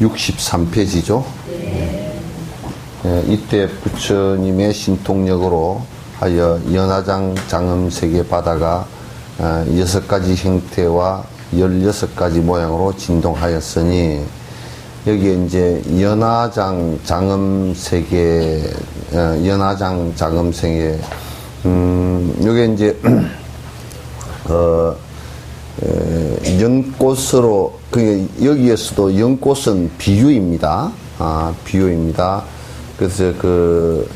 63페이지죠. 이때 부처님의 신통력으로 하여 연화장 장엄 세계 바다가 6가지 형태와 16가지 모양으로 진동하였으니, 여기에 이제 연화장 장엄 세계, 연화장 장엄 세계, 요게 이제 연꽃으로, 여기에서도 연꽃은 비유입니다. 비유입니다. 그래서 그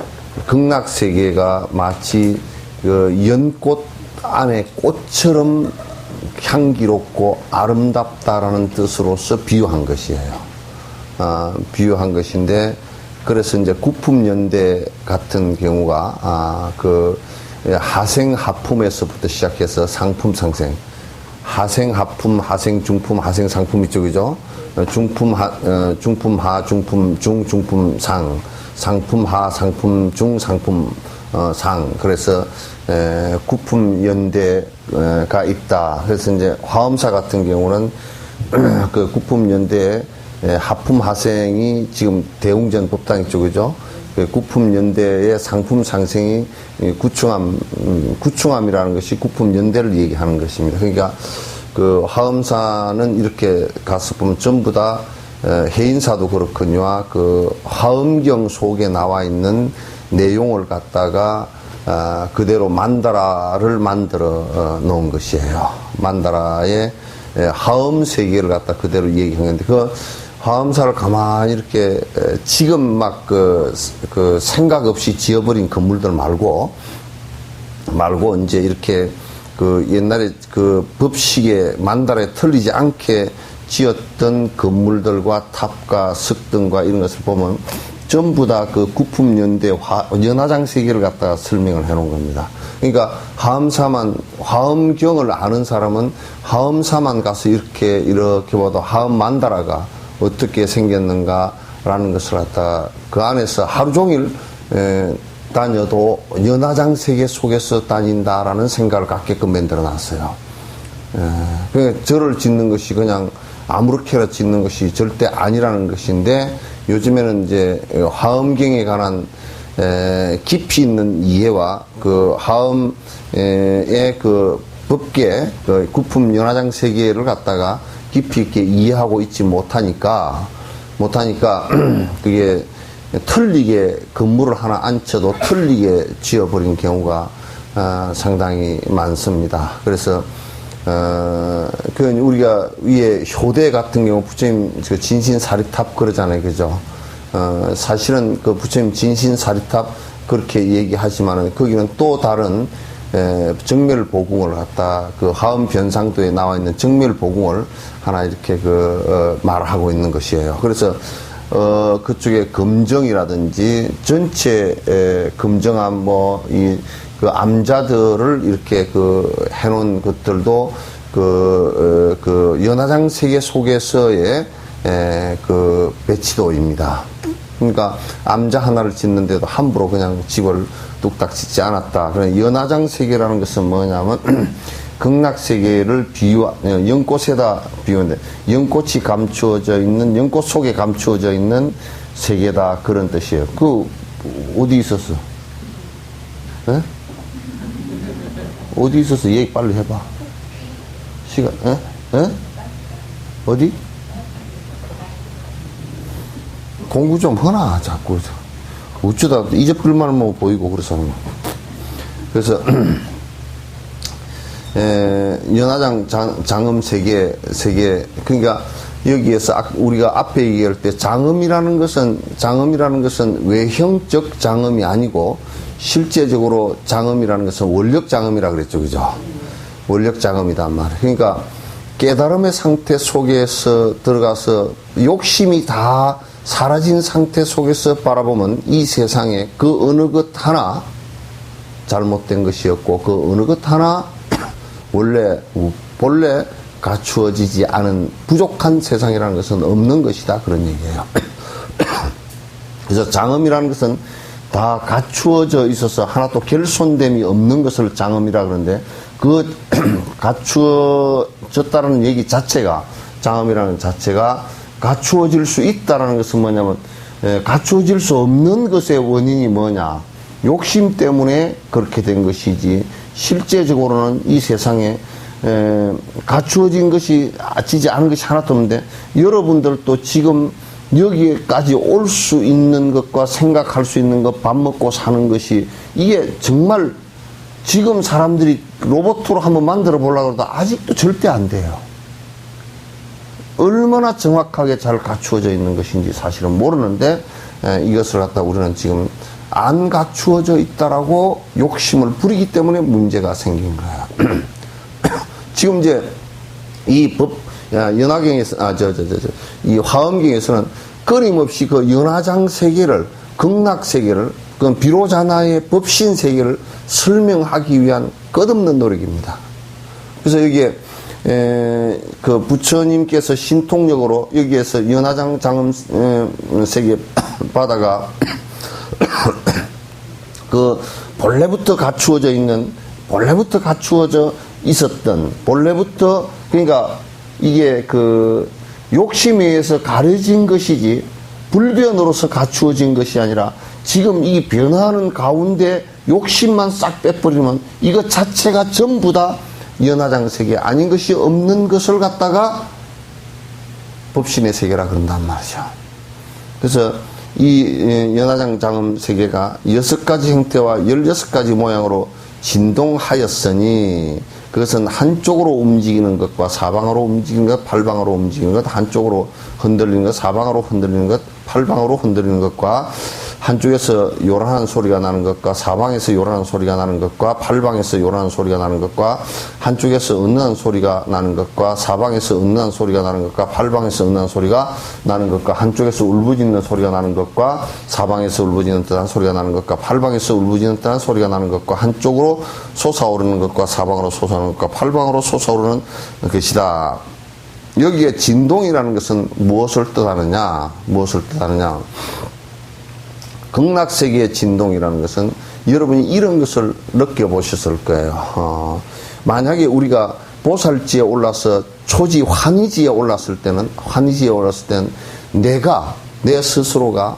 극락세계가 마치 그 연꽃 안에 꽃처럼 향기롭고 아름답다라는 뜻으로서 비유한 것이에요. 비유한 것인데, 그래서 이제 구품연대 같은 경우가, 그 하생 하품에서부터 시작해서 상품 상생, 하생 하품, 하생 중품, 하생 상품 이쪽이죠. 중품 중품 하, 중품 중, 중품 상, 상품 하, 상품 중, 상품 상. 그래서 구품 연대가 있다. 그래서 이제 화엄사 같은 경우는 그 구품 연대 하품 하생이 지금 대웅전 법당 쪽이죠. 구품 연대의 상품 상생이 구충함이라는 것이 구품 연대를 얘기하는 것입니다. 그러니까 그 화엄사는 이렇게 가서 보면 전부 다 해인사도 그렇거니와 그 화엄경 속에 나와 있는 내용을 갖다가 그대로 만다라를 만들어 놓은 것이에요. 만다라의 화엄 세계를 갖다 그대로 얘기한 건데, 그 화엄사를 가만히 이렇게 지금 막 그 생각 없이 지어버린 건물들 말고 이제 이렇게 그 옛날에 그 법식에 만다라에 틀리지 않게 지었던 건물들과 탑과 석등과 이런 것을 보면 전부 다 그 구품연대 연화장 세계를 갖다가 설명을 해 놓은 겁니다. 그러니까 화엄경을 아는 사람은 화엄사만 가서 이렇게 봐도 화엄 만다라가 어떻게 생겼는가라는 것을 갖다가 그 안에서 하루 종일 다녀도 연화장 세계 속에서 다닌다라는 생각을 갖게끔 만들어 놨어요. 그러니까 절을 짓는 것이 그냥 아무렇게나 짓는 것이 절대 아니라는 것인데, 요즘에는 이제 화엄경에 관한 깊이 있는 이해와 그 화엄의 그 법계, 그 구품 연화장 세계를 갖다가 깊이 있게 이해하고 있지 못하니까 그게 틀리게 건물을 하나 앉혀도 틀리게 지어버린 경우가 상당히 많습니다. 그래서 그 우리가 위에 효대 같은 경우 부처님 그 진신사리탑 그러잖아요, 그죠? 사실은 그 부처님 진신사리탑 그렇게 얘기하지만은 거기는 또 다른 정멸보궁을 갖다 그 화엄변상도에 나와 있는 정멸보궁을 하나 이렇게 말하고 있는 것이에요. 그래서 그쪽에 검정이라든지 전체 검정함 그 암자들을 이렇게 해놓은 것들도 연화장 세계 속에서의 배치도입니다. 그러니까 암자 하나를 짓는데도 함부로 그냥 집을 뚝딱 짓지 않았다. 그러니까 연화장 세계라는 것은 뭐냐면 극락 세계를 연꽃에다 비유하는데, 연꽃이 감추어져 있는, 연꽃 속에 감추어져 있는 세계다, 그런 뜻이에요. 어디 있었어? 에? 어디 있었어? 얘기 빨리 해봐. 시간, 어디? 공부 좀 하나, 자꾸. 어쩌다 잊어버릴만 보이고, 그래서, 연화장 장엄 세계, 그러니까 여기에서 우리가 앞에 얘기할 때 장엄이라는 것은 외형적 장엄이 아니고, 실제적으로 장엄이라는 것은 원력 장엄이라 그랬죠, 그죠? 원력 장엄이단 말이에요. 그러니까 깨달음의 상태 속에서 들어가서 욕심이 다 사라진 상태 속에서 바라보면 이 세상에 그 어느 것 하나 잘못된 것이 없고, 그 어느 것 하나 본래 갖추어지지 않은 부족한 세상이라는 것은 없는 것이다, 그런 얘기예요. 그래서 장엄이라는 것은 다 갖추어져 있어서 하나도 결손됨이 없는 것을 장엄이라 그러는데, 갖추어졌다는 얘기 자체가, 장엄이라는 자체가 갖추어질 수 있다라는 것은 뭐냐면, 갖추어질 수 없는 것의 원인이 뭐냐. 욕심 때문에 그렇게 된 것이지, 실제적으로는 이 세상에 갖추어진 것이 지지 않은 것이 하나도 없는데, 여러분들도 지금 여기에까지 올 수 있는 것과 생각할 수 있는 것, 밥 먹고 사는 것이, 이게 정말 지금 사람들이 로봇으로 한번 만들어 보려고 해도 아직도 절대 안 돼요. 얼마나 정확하게 잘 갖추어져 있는 것인지 사실은 모르는데, 이것을 갖다 우리는 지금 안 갖추어져 있다라고 욕심을 부리기 때문에 문제가 생긴 거야. 지금 이제 이 법, 연화경에서, 이 화엄경에서는 끊임없이 그 연화장 세계를, 극락 세계를, 그 비로자나의 법신 세계를 설명하기 위한 끝없는 노력입니다. 그래서 여기에 그 부처님께서 신통력으로 여기에서 연화장 장엄 세계 바다가 그 본래부터 갖추어져 있었던 본래부터, 그러니까 이게 그 욕심에 의해서 가려진 것이지 불변으로서 갖추어진 것이 아니라, 지금 이 변화하는 가운데 욕심만 싹 빼버리면 이것 자체가 전부 다 연화장 세계 아닌 것이 없는 것을 갖다가 법신의 세계라 그런단 말이죠. 그래서 이 연화장 장엄 세계가 6가지 형태와 16가지 모양으로 진동하였으니, 그것은 한쪽으로 움직이는 것과 사방으로 움직이는 것, 팔방으로 움직이는 것, 한쪽으로 흔들리는 것, 사방으로 흔들리는 것, 팔방으로 흔들리는 것과, 한쪽에서 요란한 소리가 나는 것과, 사방에서 요란한 소리가 나는 것과, 팔방에서 요란한 소리가 나는 것과, 한쪽에서 은은한 소리가 나는 것과, 사방에서 은은한 소리가 나는 것과, 팔방에서 은은한 소리가 나는 것과, 한쪽에서 울부짖는 소리가 나는 것과, 사방에서 울부짖는 듯한 소리가 나는 것과, 팔방에서 울부짖는 듯한 소리가 나는 것과, 한쪽으로 솟아오르는 것과, 사방으로 솟아오르는 것과, 팔방으로 솟아오르는 것이다. 여기에 진동이라는 것은 무엇을 뜻하느냐? 극락세계의 진동이라는 것은 여러분이 이런 것을 느껴보셨을 거예요. 만약에 우리가 보살지에 올라서 초지 환희지에 올랐을 때는, 내 스스로가,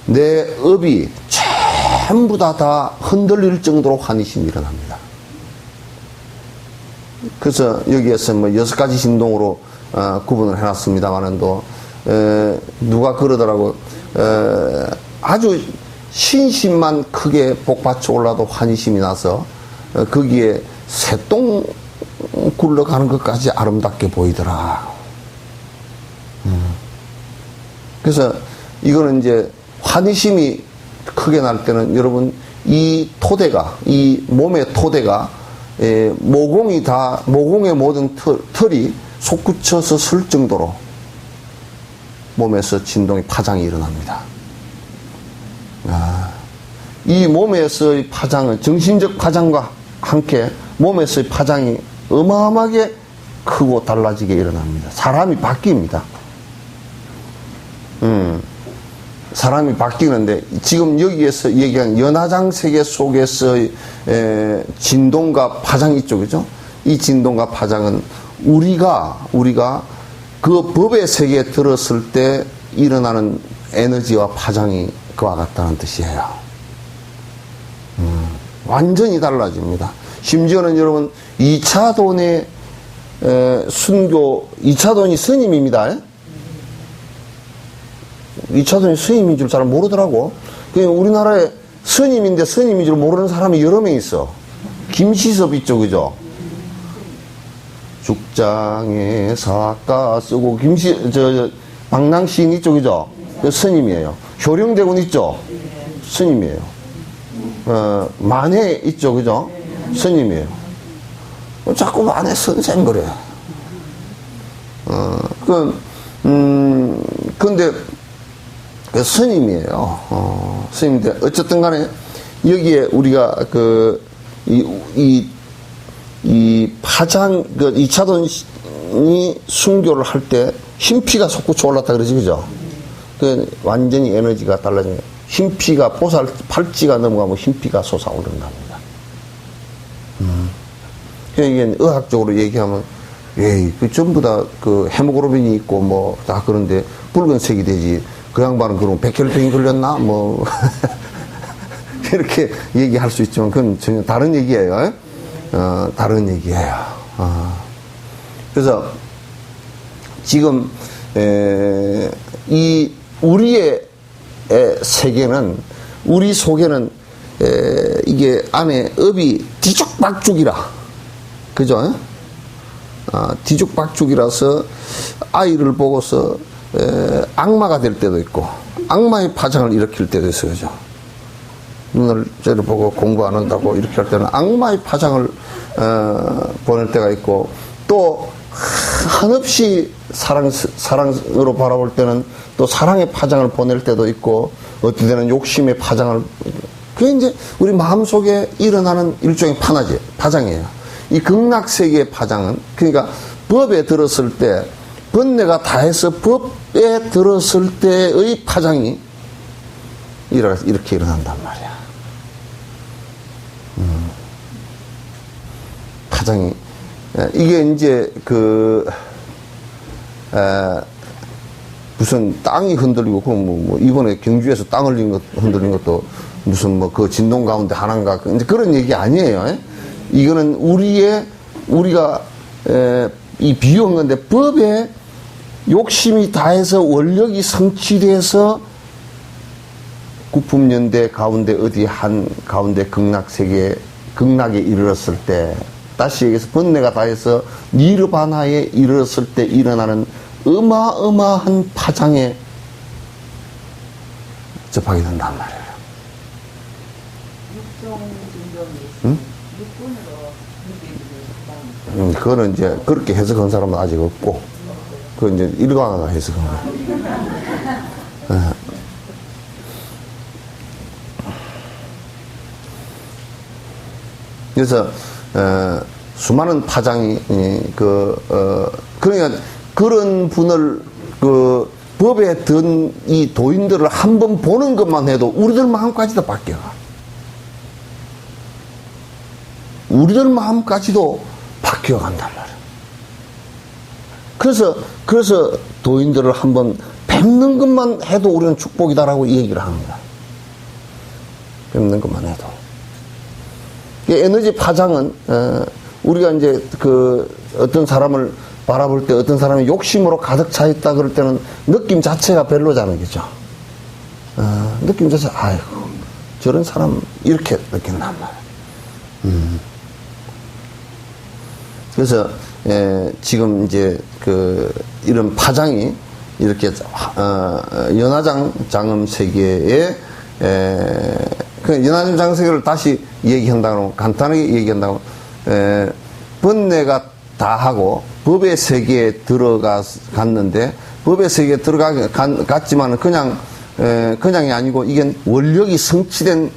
내 업이 전부 다 흔들릴 정도로 환희심이 일어납니다. 그래서 여기에서 뭐 6가지 진동으로 구분을 해놨습니다만은도, 누가 그러더라고, 아주 신심만 크게 복받쳐 올라도 환희심이 나서 거기에 새똥 굴러가는 것까지 아름답게 보이더라. 그래서 이거는 이제 환희심이 크게 날 때는, 여러분 이 토대가, 이 몸의 토대가, 모공의 모든 털이 솟구쳐서 쓸 정도로 몸에서 진동이 파장이 일어납니다. 이 몸에서의 파장은, 정신적 파장과 함께 몸에서의 파장이 어마어마하게 크고 달라지게 일어납니다. 사람이 바뀝니다. 사람이 바뀌는데, 지금 여기에서 얘기한 연화장 세계 속에서의 진동과 파장이 있죠, 그죠? 이 진동과 파장은 우리가 그 법의 세계에 들었을 때 일어나는 에너지와 파장이 그와 같다는 뜻이에요. 완전히 달라집니다. 심지어는 여러분 2차돈의 순교, 2차돈이 스님입니다. 2차돈이 스님인 줄 잘 모르더라고. 우리나라에 스님인데 스님인 줄 모르는 사람이 여러 명 있어. 김시섭 있죠, 그죠? 죽장에 사까 쓰고, 방랑시인 있죠, 그죠? 스님이에요. 효령대군 있죠? 스님이에요. 만해 있죠, 그죠? 스님이에요. 자꾸 만해 선생 그래. 근데 스님이에요. 스님인데 어쨌든 간에 여기에 우리가 이 파장, 2차돈이 순교를 할 때 흰피가 솟구쳐 올랐다 그러지, 그죠? 완전히 에너지가 달라지는, 흰피가 보살 팔찌가 넘어가면 흰피가 솟아오른답니다. 이게 의학적으로 얘기하면 에이, 그 전부 다 그 헤모글로빈이 있고 뭐 다 그런데 붉은색이 되지. 그 양반은 그럼 백혈병이 걸렸나? 뭐. 이렇게 얘기할 수 있지만 그건 전혀 다른 얘기예요. 다른 얘기예요. 그래서 지금 이 우리의 세계는 우리 속에는 이게 안에 업이 뒤죽박죽이라 그죠? 뒤죽박죽이라서 아이를 보고서 악마가 될 때도 있고 악마의 파장을 일으킬 때도 있어요. 그죠? 눈을 째려보고 공부 안 한다고 이렇게 할 때는 악마의 파장을 보낼 때가 있고 또 한없이 사랑으로 바라볼 때는 또 사랑의 파장을 보낼 때도 있고 어떤 때는 욕심의 파장을 그게 이제 우리 마음속에 일어나는 일종의 파장이에요. 이 극락세계의 파장은 그러니까 법에 들었을 때 번뇌가 다해서 법에 들었을 때의 파장이 이렇게 일어난단 말이야. 파장이 이게 이제 무슨 땅이 흔들리고 그럼 뭐 이번에 경주에서 땅 흔들린 것도 무슨 뭐 그 진동 가운데 하나인가 이제 그런 얘기 아니에요. 이거는 우리가 이 비유한 건데 법에 욕심이 다해서 원력이 성취돼서 구품연대 가운데 어디 한 가운데 극락에 이르렀을 때 다시 얘기해서 번뇌가 다해서 니르바나에 이르렀을 때 일어나는 어마어마한 파장에 접하게 된단 말이에요. 응? 그거는 이제 그렇게 해석한 사람은 아직 없고 그건 이제 일광화가 해석한 거예요. 그래서 수많은 파장이 그러니까 그런 분을 그 법에 든 이 도인들을 한번 보는 것만 해도 우리들 마음까지도 바뀌어가. 우리들 마음까지도 바뀌어간단 말이야. 그래서 도인들을 한번 뵙는 것만 해도 우리는 축복이다라고 얘기를 합니다. 뵙는 것만 해도. 에너지 파장은 우리가 이제 어떤 사람을 바라볼 때 어떤 사람이 욕심으로 가득 차 있다 그럴 때는 느낌 자체가 별로잖아요, 그죠? 느낌 자체 아이고 저런 사람 이렇게 느낀단 말이에요. 그래서 지금 이제 이런 파장이 이렇게 연화장 장엄 세계에 연화장 장엄 세계를 다시 얘기한다고 간단하게 얘기한다고 번뇌가 다 하고 법의 세계에 들어갔는데 법의 세계에 들어갔지만 그냥이 아니고 이게 원력이 성취된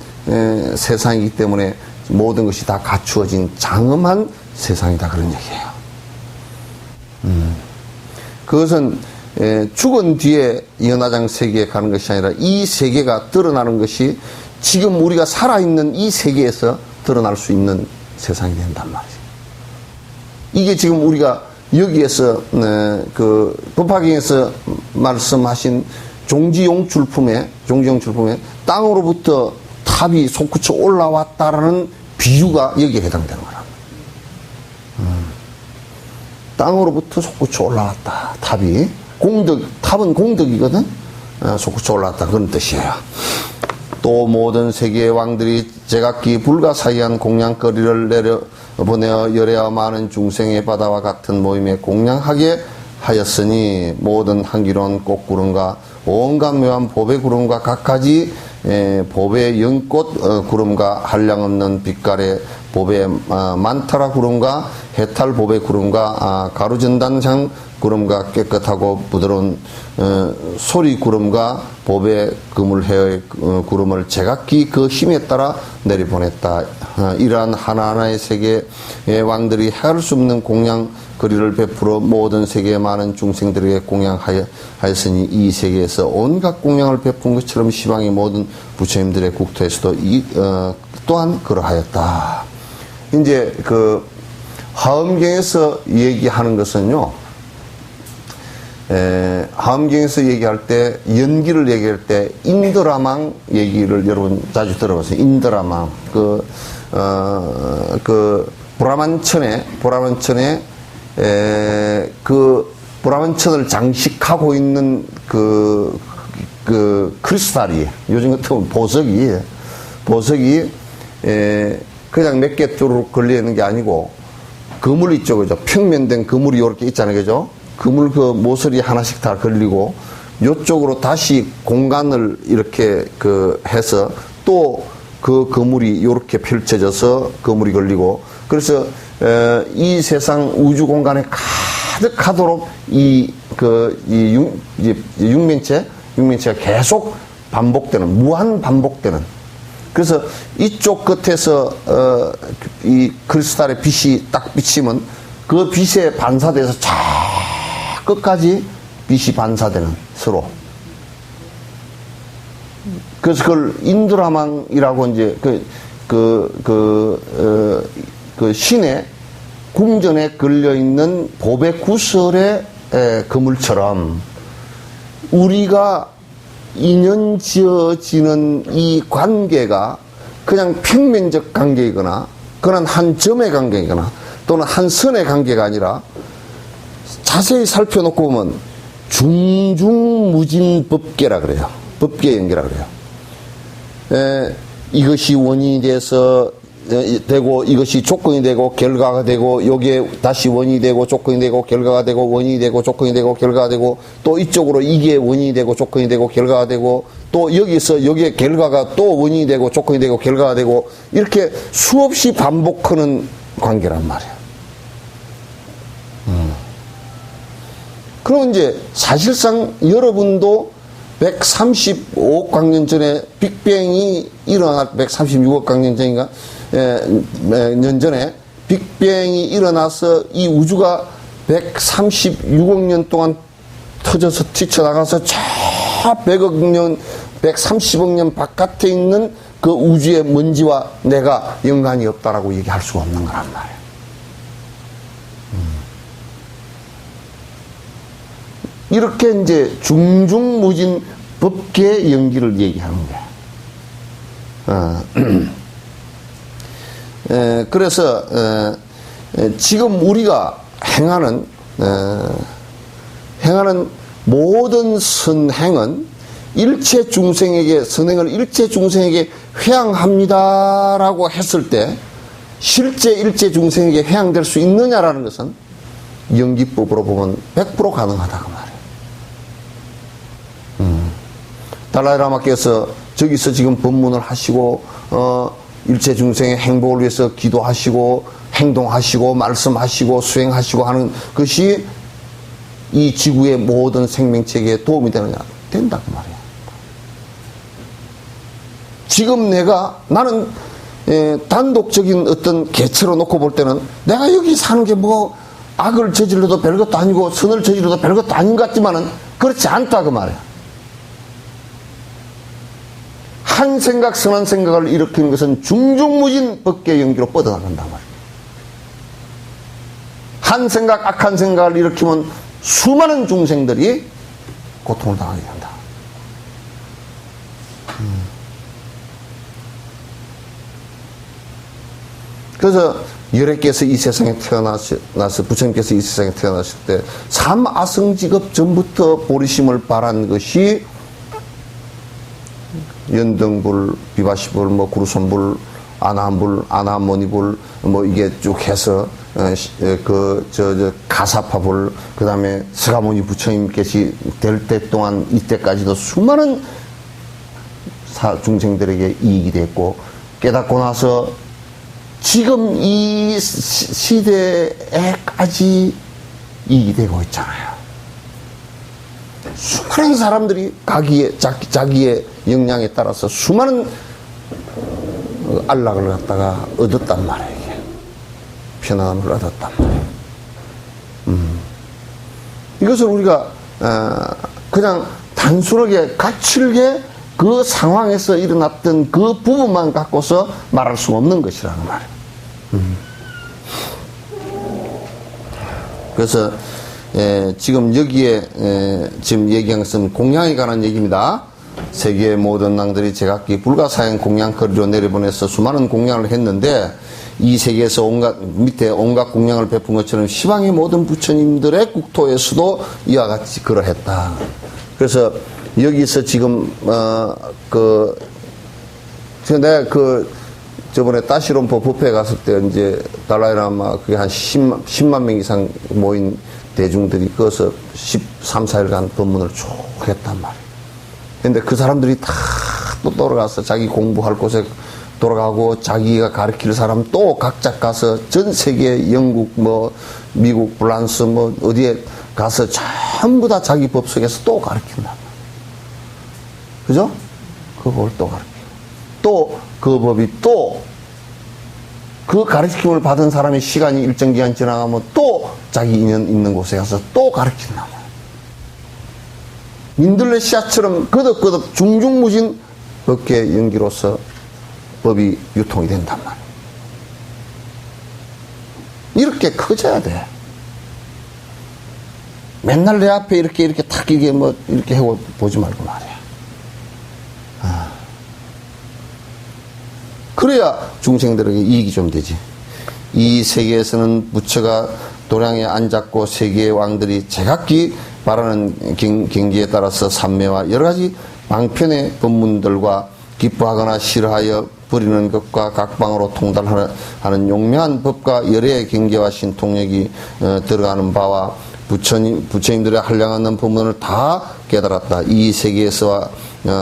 세상이기 때문에 모든 것이 다 갖추어진 장엄한 세상이다 그런 얘기예요. 그것은 죽은 뒤에 연화장 세계에 가는 것이 아니라 이 세계가 드러나는 것이 지금 우리가 살아있는 이 세계에서 드러날 수 있는 세상이 된단 말이죠. 이게 지금 우리가 여기에서 법화경에서 말씀하신 종지용출품에 땅으로부터 탑이 솟구쳐 올라왔다라는 비유가 여기에 해당되는 거라. 땅으로부터 솟구쳐 올라왔다. 탑은 공덕이거든. 솟구쳐 올라왔다 그런 뜻이에요. 또 모든 세계의 왕들이 제각기 불가사의한 공양거리를 내려보내어 열애와 많은 중생의 바다와 같은 모임에 공양하게 하였으니 모든 한기로운 꽃구름과 온갖 묘한 보배 구름과 각가지 보배 연꽃 구름과 한량없는 빛깔의 보배 만타라 구름과 해탈 보배 구름과 가루전단장 구름과 깨끗하고 부드러운 소리 구름과 보배 그물해의 구름을 제각기 그 힘에 따라 내려보냈다. 이러한 하나하나의 세계의 왕들이 헤아릴 수 없는 공양 거리를 베풀어 모든 세계의 많은 중생들에게 공양하였으니 이 세계에서 온갖 공양을 베푼 것처럼 시방의 모든 부처님들의 국토에서도 또한 그러하였다. 이제 하엄경에서 얘기하는 것은요, 하엄경에서 얘기할 때, 연기를 얘기할 때, 인드라망 얘기를 여러분 자주 들어보세요. 인드라망. 브라만천에, 브라만천을 장식하고 있는 크리스탈이, 요즘 같은 보석이, 그냥 몇 개 뚜루룩 걸려있는 게 아니고, 그물 있죠, 그죠? 평면된 그물이 이렇게 있잖아요, 그죠? 그물 모서리 하나씩 다 걸리고, 요쪽으로 다시 공간을 이렇게 해서 또 그 그물이 이렇게 펼쳐져서 그물이 걸리고, 그래서, 이 세상 우주 공간에 가득하도록 육면체가 계속 반복되는, 무한 반복되는. 그래서 이쪽 끝에서, 이 크리스탈의 빛이 딱 비치면 그 빛에 반사돼서 쫙 끝까지 빛이 반사되는, 서로. 그래서 그걸 인드라망이라고 이제 신의 궁전에 걸려있는 보배 구설의 그물처럼 우리가 인연 지어지는 이 관계가 그냥 평면적 관계이거나 그런 한 점의 관계이거나 또는 한 선의 관계가 아니라 자세히 살펴놓고 보면 중중무진법계라 그래요. 법계 연계라 그래요. 이것이 원인이 돼서 되고 이것이 조건이 되고 결과가 되고 여기에 다시 원인이 되고 조건이 되고 결과가 되고 원인이 되고 조건이 되고 결과가 되고 또 이쪽으로 이게 원인이 되고 조건이 되고 결과가 되고 또 여기서 여기에 결과가 또 원인이 되고 조건이 되고 결과가 되고 이렇게 수없이 반복하는 관계란 말이에요. 그럼 이제 사실상 여러분도 135억 광년 전에 빅뱅이 일어날 136억 광년 전인가 년 전에 빅뱅이 일어나서 이 우주가 136억 년 동안 터져서 튀쳐나가서 저 100억 년, 130억 년 바깥에 있는 그 우주의 먼지와 내가 연관이 없다라고 얘기할 수가 없는 거란 말이에요. 이렇게 이제 중중무진 법계의 연기를 얘기하는 거예요. 그래서 지금 우리가 행하는 모든 선행은 일체 중생에게 선행을 일체 중생에게 회양합니다라고 했을 때 실제 일체 중생에게 회양될 수 있느냐라는 것은 연기법으로 보면 100% 가능하다 그 말이에요. 달라이라마께서 저기서 지금 법문을 하시고 일체 중생의 행복을 위해서 기도하시고 행동하시고 말씀하시고 수행하시고 하는 것이 이 지구의 모든 생명체계에 도움이 되느냐? 된다 그 말이에요. 지금 나는 단독적인 어떤 개체로 놓고 볼 때는 내가 여기 사는 게 뭐 악을 저질러도 별것도 아니고 선을 저질러도 별것도 아닌 것 같지만은 그렇지 않다 그 말이에요. 한 생각 선한 생각을 일으키는 것은 중중무진 법계 연기로 뻗어나간단 말이에요. 한 생각 악한 생각을 일으키면 수많은 중생들이 고통을 당하게 된다. 그래서 열애께서 이 세상에 태어나서 부처님께서 이 세상에 태어나실 때 삼아성직업 전부터 보리심을 바란 것이 연등불, 비바시불, 뭐 구루손불, 아나한불, 아나모니불, 뭐 이게 쭉 해서 가사파불, 그 다음에 스가모니 부처님께서 될 때 동안 이때까지도 수많은 중생들에게 이익이 됐고 깨닫고 나서 지금 이 시대에까지 이익이 되고 있잖아요. 수많은 사람들이 자기의 역량에 따라서 수많은 안락을 갖다가 얻었단 말이에요. 이게. 편안함을 얻었단 말이에요. 이것을 우리가 그냥 단순하게 가출게 그 상황에서 일어났던 그 부분만 갖고서 말할 수 없는 것이라는 말이에요. 그래서 지금 여기에 지금 얘기한 것은 공양에 관한 얘기입니다. 세계의 모든 왕들이 제각기 불가사양 공양거리로 내려보내서 수많은 공양을 했는데 이 세계에서 밑에 온갖 공양을 베푼 것처럼 시방의 모든 부처님들의 국토에서도 이와 같이 그러했다. 그래서 여기서 지금 내가 저번에 따시론포 법회에 갔을 때 이제 달라이라마 그게 한 10만 명 이상 모인 대중들이 거기서 13, 14일간 법문을 쭉 했단 말이에요. 근데 그 사람들이 다 또 돌아가서 자기 공부할 곳에 돌아가고 자기가 가르칠 사람 또 각자 가서 전 세계 영국 미국 프랑스 어디에 가서 전부 다 자기 법 속에서 또 가르친다. 그죠? 그 법을 또 가르치고 또 그 법이 또 그 가르침을 받은 사람의 시간이 일정 기간 지나가면 또 자기 인연 있는 곳에 가서 또 가르친다. 민들레시아처럼 거듭거듭 중중무진 법계 연기로서 법이 유통이 된단 말이에요. 이렇게 커져야 돼. 맨날 내 앞에 이렇게 탁 이렇게 하고 보지 말고 말이야. 그래야 중생들에게 이익이 좀 되지. 이 세계에서는 부처가 도량에 앉았고 세계의 왕들이 제각기 바라는 경지에 따라서 삼매와 여러 가지 방편의 법문들과 기뻐하거나 싫어하여 버리는 것과 각방으로 통달하는 용맹한 법과 열애의 경계와 신통력이 들어가는 바와 부처님들의 한량하는 법문을 다 깨달았다. 이 세계에서와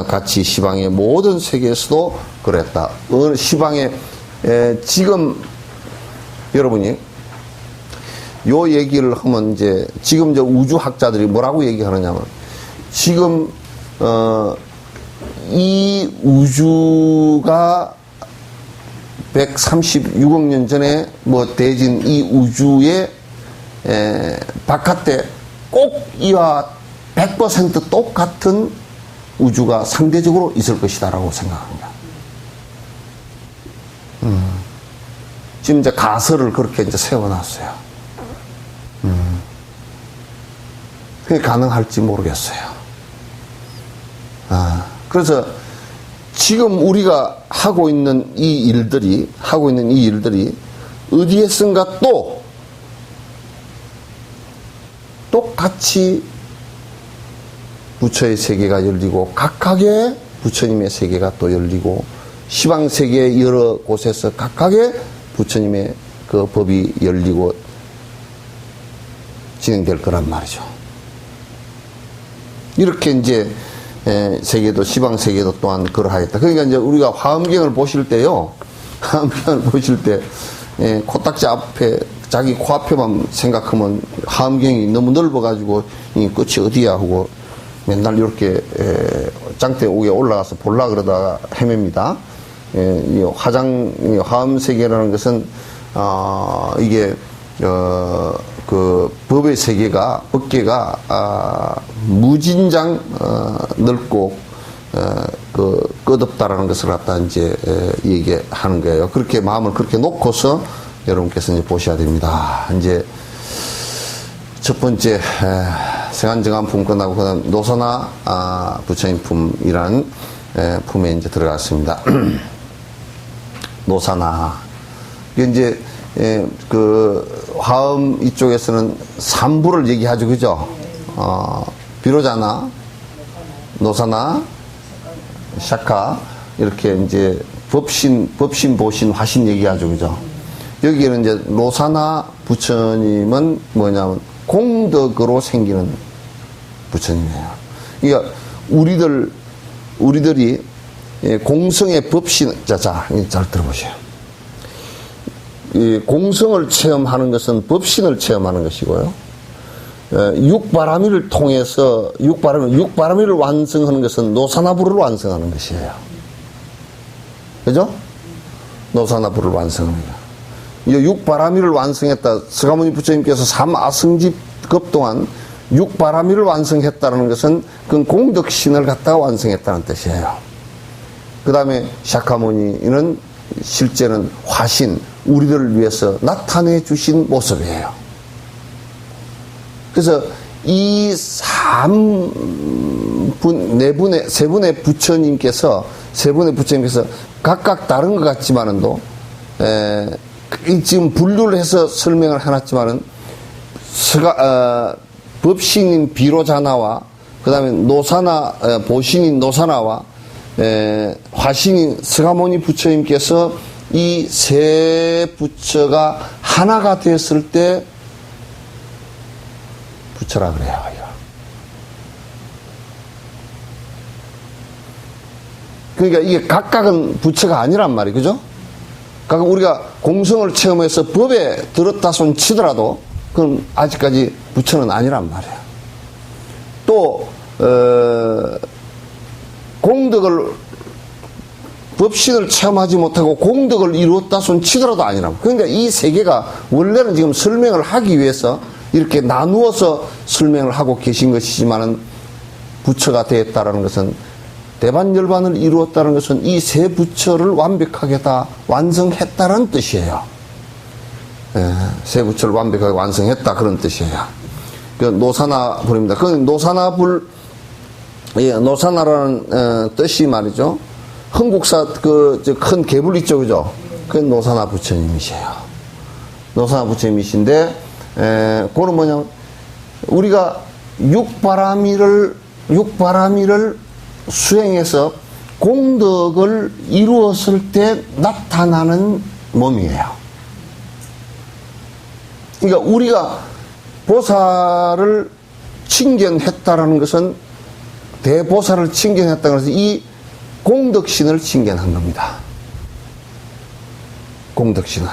같이 시방의 모든 세계에서도 그랬다. 시방에 지금 여러분이 요 얘기를 하면 이제 지금 우주학자들이 뭐라고 얘기하느냐면 지금 이 우주가 136억 년 전에 대진 이 우주의 바깥에 꼭 이와 100% 똑같은 우주가 상대적으로 있을 것이다라고 생각합니다. 지금 이제 가설을 그렇게 이제 세워놨어요. 그게 가능할지 모르겠어요. 그래서 지금 우리가 하고 있는 이 일들이 어디에선가 또 똑같이 부처의 세계가 열리고 각각의 부처님의 세계가 또 열리고 시방 세계의 여러 곳에서 각각의 부처님의 그 법이 열리고 진행될 거란 말이죠. 이렇게 이제 세계도 시방 세계도 또한 그러하겠다. 그러니까 이제 우리가 화엄경을 보실 때요, 화엄경을 보실 때 코딱지 앞에 자기 코앞에만 생각하면 화엄경이 너무 넓어가지고 이 끝이 어디야 하고 맨날 이렇게 짱대 위에 올라가서 볼라 그러다가 헤맵니다. 이 화엄 세계라는 것은 이게 그 법의 세계가 법계가 무진장 넓고 그 끝없다라는 것을 갖다 이제 얘기하는 거예요. 그렇게 마음을 그렇게 놓고서 여러분께서 이제 보셔야 됩니다. 이제 첫 번째 세간정한 품 끝나고 그다음 노사나 부처님 품이라는 품에 이제 들어갔습니다. 노사나 이제 그 화엄 이쪽에서는 삼부를 얘기하죠, 그죠? 비로자나, 노사나, 샤카 이렇게 이제 법신, 보신, 화신 얘기하죠, 그죠? 여기는 이제 노사나 부처님은 뭐냐면 공덕으로 생기는 부처님이에요. 그러니까 우리들이 공성의 법신, 잘 들어보세요. 이 공성을 체험하는 것은 법신을 체험하는 것이고요. 육바라미를 통해서 육바라미를 완성하는 것은 노사나부를 완성하는 것이에요. 그죠? 노사나부를 완성하는 거예요. 이 육바라미를 완성했다. 서가모니 부처님께서 3아승집급 동안 육바라미를 완성했다는 것은 그 공덕신을 갖다가 완성했다는 뜻이에요. 그 다음에 샤카모니는 실제는 화신, 우리들을 위해서 나타내 주신 모습이에요. 그래서 이 세 분의 부처님께서 각각 다른 것 같지만은도, 지금 분류를 해서 설명을 해놨지만은, 법신인 비로자나와, 그 다음에 보신인 노사나와, 화신인 스가모니 부처님께서 이 세 부처가 하나가 됐을 때 부처라 그래요. 그러니까 이게 각각은 부처가 아니란 말이에요. 그죠? 그러니까 우리가 공성을 체험해서 법에 들었다 손 치더라도 그건 아직까지 부처는 아니란 말이에요. 또 공덕을 법신을 체험하지 못하고 공덕을 이루었다 손 치더라도 아니란 말이에요. 그러니까 이 세 개가 원래는 지금 설명을 하기 위해서 이렇게 나누어서 설명을 하고 계신 것이지만은 부처가 되었다라는 것은 대반열반을 이루었다는 것은 이 세 부처를 완벽하게 다 완성했다는 뜻이에요. 세 부처를 완벽하게 완성했다 그런 뜻이에요. 그 노사나불입니다. 그 노사나불, 노사나라는 뜻이 말이죠. 흥국사 큰 개불 있죠, 그죠? 그 노사나 부처님이세요. 노사나 부처님이신데, 그거는 뭐냐면 우리가 육바라미를 수행해서 공덕을 이루었을 때 나타나는 몸이에요. 그러니까 우리가 보살을 칭견했다라는 것은 대보살을 칭견했다는 것은 이 공덕신을 칭견한 겁니다. 공덕신을.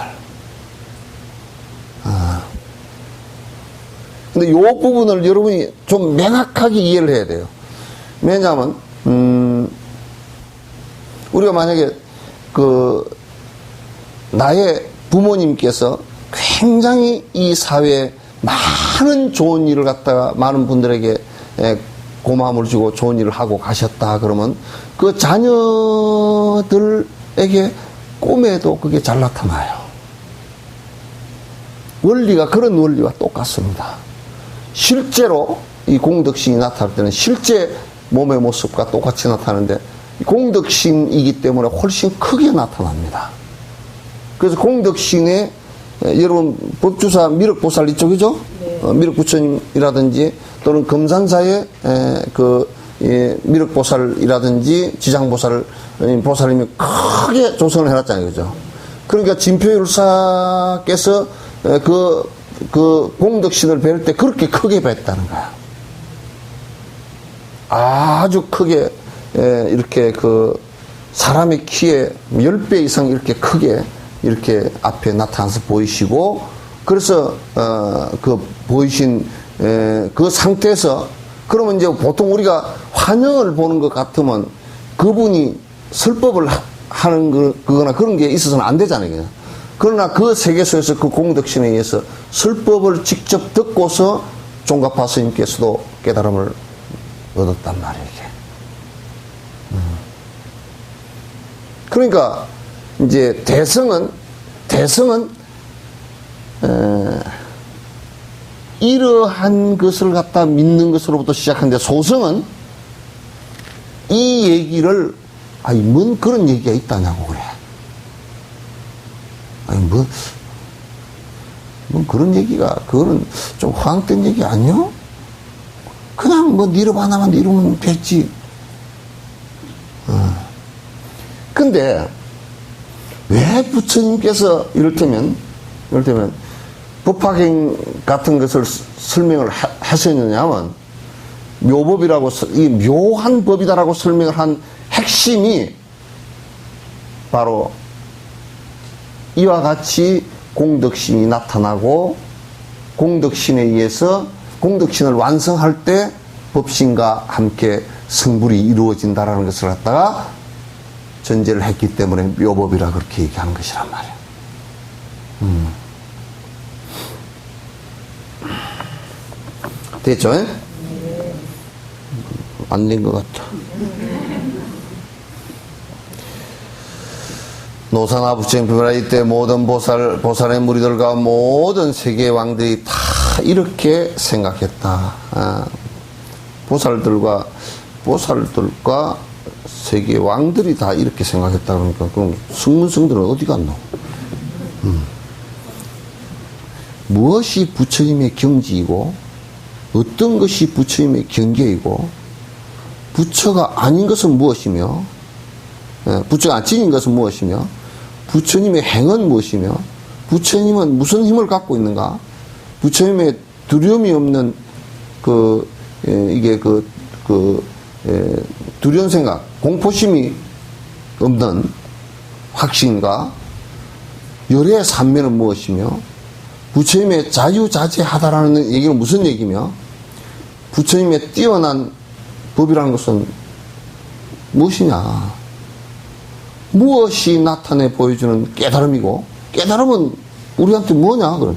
근데 이 부분을 여러분이 좀 명확하게 이해를 해야 돼요. 왜냐하면 우리가 만약에 나의 부모님께서 굉장히 이 사회에 많은 좋은 일을 갖다가 많은 분들에게 고마움을 주고 좋은 일을 하고 가셨다 그러면 그 자녀들에게 꿈에도 그게 잘 나타나요. 원리가 그런 원리와 똑같습니다. 실제로 이 공덕신이 나타날 때는 실제 몸의 모습과 똑같이 나타나는데 공덕신이기 때문에 훨씬 크게 나타납니다. 그래서 공덕신에 여러분 법주사 미륵보살 있죠, 그죠? 네. 미륵부처님이라든지 또는 금산사의 미륵보살이라든지 보살님이 크게 조성을 해놨잖아요, 그죠? 그러니까 진표율사께서 그 공덕신을 뵐 때 그렇게 크게 뵀다는 거야. 아주 크게 이렇게 사람의 키에 10배 이상 이렇게 크게 이렇게 앞에 나타나서 보이시고, 그래서 보이신 그 상태에서 그러면 이제 보통 우리가 환영을 보는 것 같으면 그분이 설법을 하는 그거나 그런 게 있어서는 안 되잖아요. 그냥. 그러나 그 세계소에서 그 공덕신에 의해서 설법을 직접 듣고서 종가파 스님께서도 깨달음을 얻었단 말이에요. 이게. 그러니까 이제 대성은 이러한 것을 갖다 믿는 것으로부터 시작하는데, 소성은 이 얘기를 뭔 그런 얘기가 있다냐고 그래. 뭐 그런 얘기가, 그거는 좀 허황된 얘기 아니요? 그냥 니르바나만 이루면 됐지. 근데 왜 부처님께서 이를테면 법화경 같은 것을 설명을 하셨느냐면, 묘법이라고, 이 묘한 법이다라고 설명을 한 핵심이 바로 이와 같이 공덕신이 나타나고, 공덕신에 의해서 공덕신을 완성할 때 법신과 함께 성불이 이루어진다라는 것을 갖다가 전제를 했기 때문에 묘법이라 그렇게 얘기하는 것이란 말이에요. 됐죠? 안 된 것 같아. 노사나 부처님 부활할 때 모든 보살의 무리들과 모든 세계의 왕들이 다 이렇게 생각했다. 보살들과 세계 왕들이 다 이렇게 생각했다. 그러니까 그럼 승문승들은 어디 갔노? 무엇이 부처님의 경지이고 어떤 것이 부처님의 경계이고 부처가 아닌 것은 무엇이며 부처가 안 지닌 것은 무엇이며 부처님의 행은 무엇이며 부처님은 무슨 힘을 갖고 있는가? 부처님의 두려움이 없는 두려운 생각, 공포심이 없는 확신과 열의 삼매는 무엇이며 부처님의 자유자재하다라는 얘기는 무슨 얘기며 부처님의 뛰어난 법이라는 것은 무엇이냐? 무엇이 나타내 보여주는 깨달음이고 깨달음은 우리한테 뭐냐? 그럼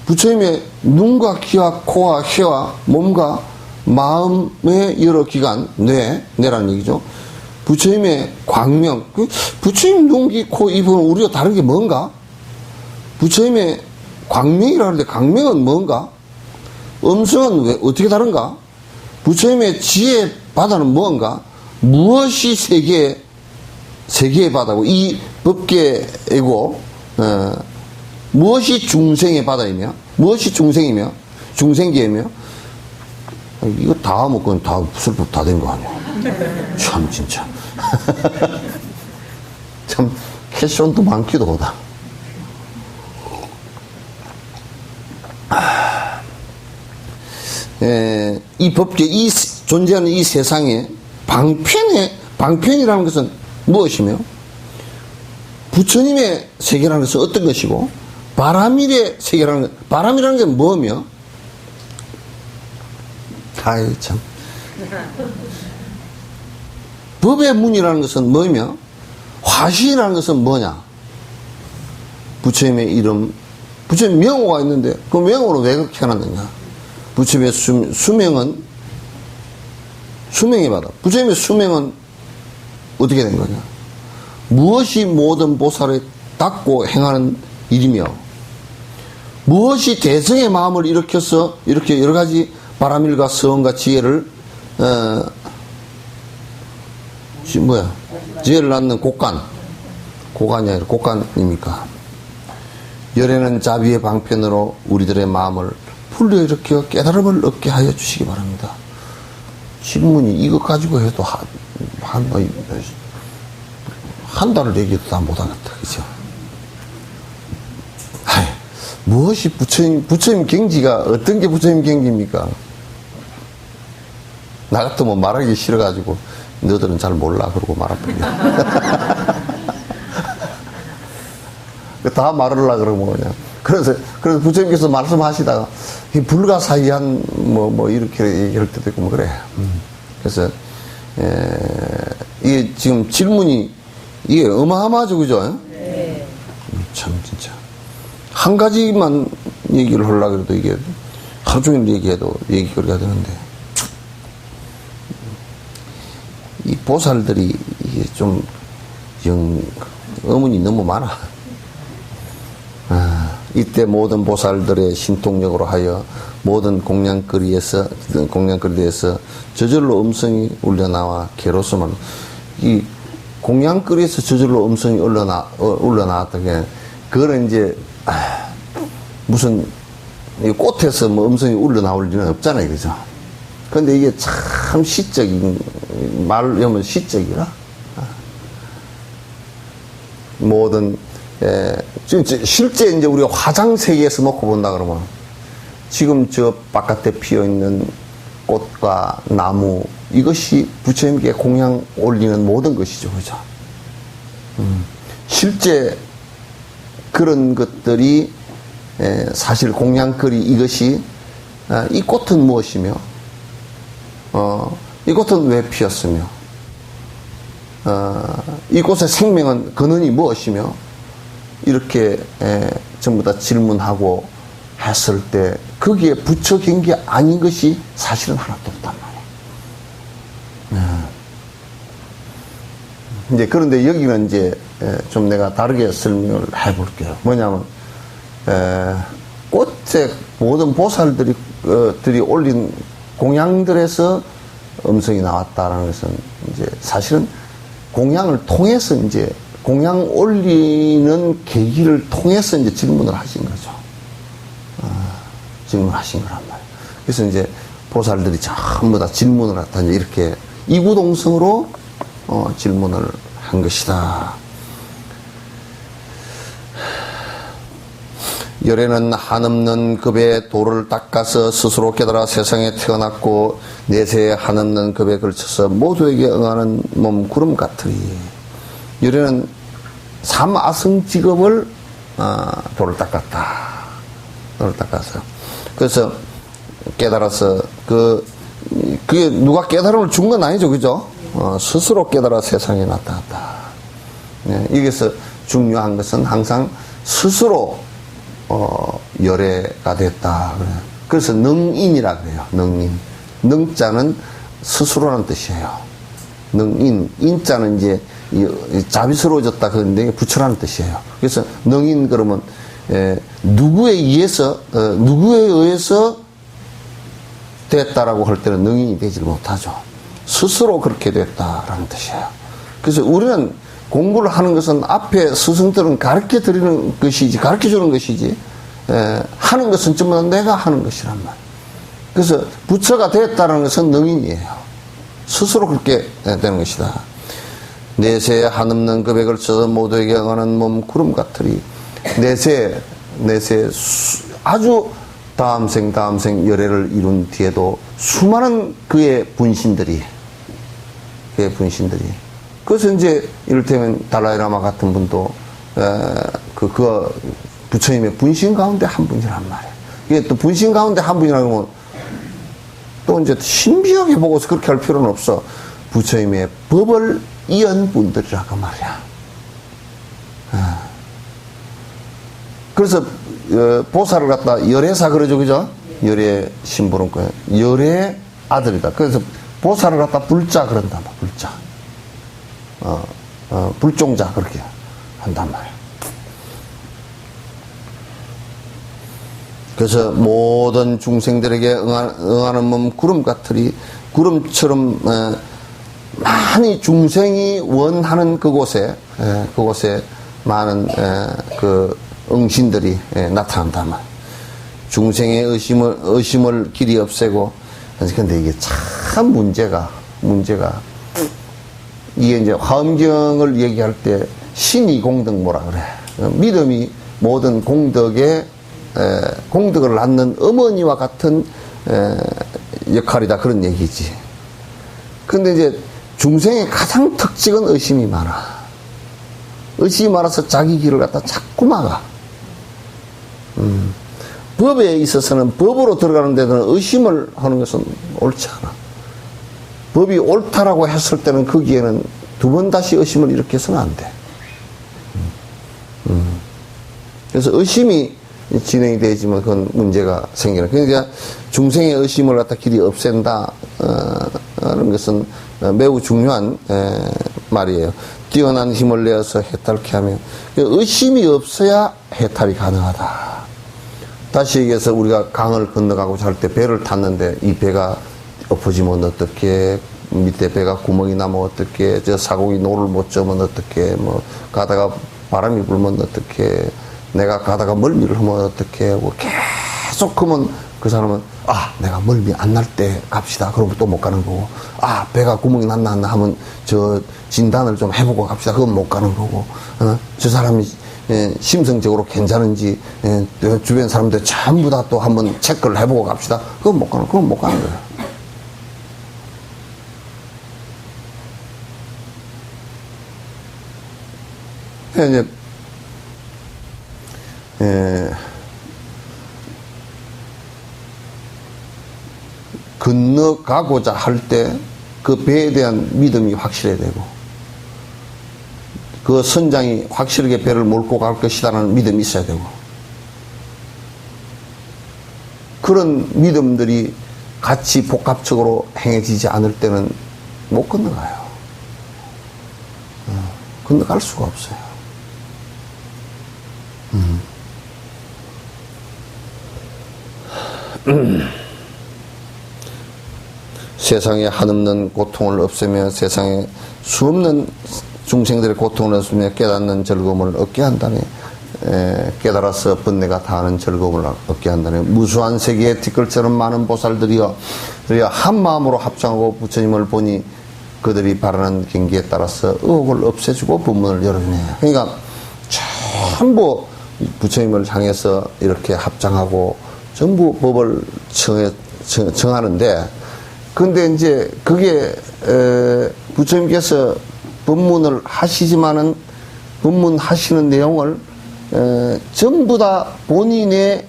부처님의 눈과 귀와 코와 혀와 몸과 마음의 여러 기관, 뇌라는 얘기죠. 부처님의 광명, 부처님 눈, 귀, 코, 입은 우리가 다른 게 뭔가? 부처님의 광명이라 하는데 광명은 뭔가? 음성은 왜, 어떻게 다른가? 부처님의 지혜 바다는 뭔가? 무엇이 세계의 바다고, 이 법계이고, 무엇이 중생의 바다이며, 무엇이 중생계이며, 이거 다 하면 그건 다 술법 다 된 거 아니야. 참, 진짜. 참, 캐션도 많기도 하다. 이 법계, 존재하는 이 세상에 방편이라는 것은 무엇이며, 부처님의 세계라는 것은 어떤 것이고, 바라밀의 세계라는 것, 바라밀이라는 게 뭐며, 아이, 참. 법의 문이라는 것은 뭐며, 화신이라는 것은 뭐냐? 부처님의 이름, 부처님 명호가 있는데, 그 명호로 왜 그렇게 해놨느냐? 부처님의 수명은, 수명의 바다. 부처님의 수명은 어떻게 된 거냐? 무엇이 모든 보살에 닦고 행하는 일이며, 무엇이 대성의 마음을 일으켜서 이렇게 여러 가지 바라밀과 서원과 지혜를, 지혜를 낳는 고관이 아니라 곡간입니까? 열애는 자비의 방편으로 우리들의 마음을 불러일으켜 깨달음을 얻게 하여 주시기 바랍니다. 질문이 이거 가지고 해도 한 달을 얘기해도 다 못하겠다. 그죠? 무엇이 부처님 경지가 어떤 게 부처님 경지입니까? 나 같으면 말하기 싫어가지고 너들은 잘 몰라 그러고 말아버려. 다 말하려고 그러면 그냥. 그래서 부처님께서 말씀하시다가 불가사의한 이렇게 얘기할 때도 있고 그래. 그래서 이게 지금 질문이 이게 어마어마하죠, 그죠? 네. 참 진짜 한 가지만 얘기를 하려고 해도 이게 하루 종일 얘기해도 얘기거리가 되는데, 이 보살들이 이게 좀 어머니 너무 많아. 이때 모든 보살들의 신통력으로 하여 모든 공양거리에서 저절로 음성이 울려나와 개로서만, 이 공양거리에서 저절로 음성이 울려나왔다. 그거는 이제 무슨 꽃에서 음성이 울려나올 일은 없잖아요, 그죠? 근데 이게 참 시적인 말하면 시적이라 모든 실제 이제 우리가 화장 세계에서 놓고 본다 그러면 지금 저 바깥에 피어 있는 꽃과 나무, 이것이 부처님께 공양 올리는 모든 것이죠, 그죠? 실제 그런 것들이 사실 공양거리, 이것이 이 꽃은 무엇이며, 이 꽃은 왜 피었으며, 이 꽃의 생명은 근원이 무엇이며, 이렇게 전부 다 질문하고 했을 때 거기에 부처긴 게 아닌 것이 사실은 하나도 없단 말이에요. 이제 그런데 여기는 이제 좀 내가 다르게 설명을 해볼게요. 뭐냐면 꽃에 모든 보살들이 들이 올린 공양들에서 음성이 나왔다라는 것은 이제 사실은 공양을 통해서 이제 공양 올리는 계기를 통해서 이제 질문을 하신 거죠. 질문하신 거란 말이에요. 그래서 이제 보살들이 전부 다 질문을 갖다 이제 이렇게 이구동성으로 질문을 한 것이다. 열애는 한없는 급의 도를 닦아서 스스로 깨달아 세상에 태어났고 내세에 한없는 급에 걸쳐서 모두에게 응하는 몸 구름 같으리. 열애는 삼아승직업을 도를 닦았다. 도를 닦아서. 그래서 깨달아서 그게 누가 깨달음을 준 건 아니죠, 그죠? 스스로 깨달아 세상에 나타났다. 네, 여기서 중요한 것은 항상 스스로 열애가 됐다. 그래서 능인이라 그래요. 능인. 능자는 스스로라는 뜻이에요. 능인. 인자는 이제 자비스러워졌다. 그런데 부처라는 뜻이에요. 그래서 능인 그러면 누구에 의해서 됐다라고 할 때는 능인이 되지 못하죠. 스스로 그렇게 됐다라는 뜻이에요. 그래서 우리는 공부를 하는 것은 앞에 스승들은 가르쳐 드리는 것이지, 가르쳐 주는 것이지, 하는 것은 전부 다 내가 하는 것이란 말이에요. 그래서 부처가 됐다는 것은 능인이에요. 스스로 그렇게 되는 것이다. 내세에 한없는 급에 걸쳐서 모두에게 응하는 몸 구름 같으리. 내세 아주 다음 생 열애를 이룬 뒤에도 수많은 그의 분신들이 그래서 이제 이를테면 달라이라마 같은 분도 그 부처님의 분신 가운데 한 분이란 말이에요. 이게 또 분신 가운데 한 분이라고 하면 또 이제 신비하게 보고서 그렇게 할 필요는 없어. 부처님의 법을 이은 분들이라고 말이야. 그래서 보살을 갖다 열애사 그러죠, 그죠? 열애 신부름 거예요. 열애 아들이다. 그래서 보살을 갖다 불자 그런다, 불자. 불종자 그렇게 한단 말이에요. 그래서 모든 중생들에게 응하는 몸 구름 같으리. 구름처럼 많이 중생이 원하는 그곳에 많은 그 응신들이 나타난단 말이에요. 중생의 의심을 길이 없애고. 근데 이게 참 문제가 이게 이제 화엄경을 얘기할 때 신이 공덕 뭐라 그래. 믿음이 모든 공덕을 낳는 어머니와 같은 역할이다. 그런 얘기지. 근데 이제 중생의 가장 특징은 의심이 많아. 의심이 많아서 자기 길을 갖다 자꾸 막아. 법에 있어서는 법으로 들어가는 데는 의심을 하는 것은 옳지 않아. 법이 옳다라고 했을 때는 거기에는 두 번 다시 의심을 일으켜서는 안 돼. 그래서 의심이 진행이 되지만 그건 문제가 생기는. 그러니까 중생의 의심을 갖다 길이 없앤다 하는 것은 매우 중요한 말이에요. 뛰어난 힘을 내어서 해탈케 하며 의심이 없어야 해탈이 가능하다. 다시 얘기해서 우리가 강을 건너가고자 할 때 배를 탔는데 이 배가 엎어지면 어떡해, 밑에 배가 구멍이 나면 어떡해, 저 사공이 노를 못 저으면 어떡해, 뭐 가다가 바람이 불면 어떡해, 내가 가다가 멀미를 하면 어떡해 하고 계속 그러면 그 사람은 내가 멀미 안 날 때 갑시다. 그러면 또 못 가는 거고, 배가 구멍이 났나 안 나 하면 저 진단을 좀 해보고 갑시다. 그건 못 가는 거고, 저 사람이 심성적으로 괜찮은지 주변 사람들 전부 다 또 한번 체크를 해보고 갑시다. 그건 못 가는 거예요. 이제 건너가고자 할 때 그 배에 대한 믿음이 확실해야 되고 그 선장이 확실하게 배를 몰고 갈 것이라는 믿음이 있어야 되고 그런 믿음들이 같이 복합적으로 행해지지 않을 때는 못 건너가요. 건너갈 수가 없어요. 세상에 한없는 고통을 없애며 세상에 수없는 중생들의 고통을 없애며 깨닫는 즐거움을 얻게 한다네. 깨달아서 번뇌가 다하는 즐거움을 얻게 한다네. 무수한 세계의 티끌처럼 많은 보살들이여 한 마음으로 합장하고 부처님을 보니 그들이 바라는 경기에 따라서 의혹을 없애주고 법문을 열어주네. 그러니까 전부 부처님을 향해서 이렇게 합장하고 전부 법을 정하는데, 근데 이제 그게 부처님께서 법문을 하시지만은 법문 하시는 내용을 전부 다 본인의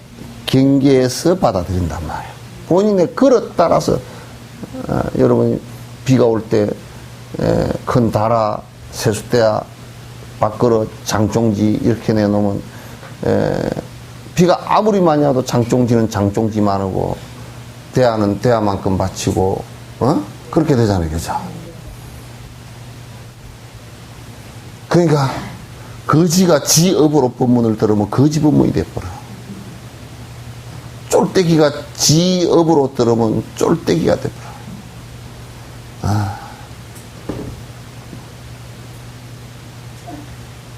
경계에서 받아들인단 말이에요. 본인의 그릇 따라서 여러분이 비가 올 때 큰 다라, 세숫대야, 밥그릇, 장종지 이렇게 내놓으면 비가 아무리 많이 와도 장종지는 장종지만하고 대야는 대야만큼 바치고 그렇게 되잖아요. 그죠? 그러니까 거지가 지업으로 법문을 들으면 거지 법문이 돼버려. 쫄대기가 지업으로 들으면 쫄대기가 돼버려.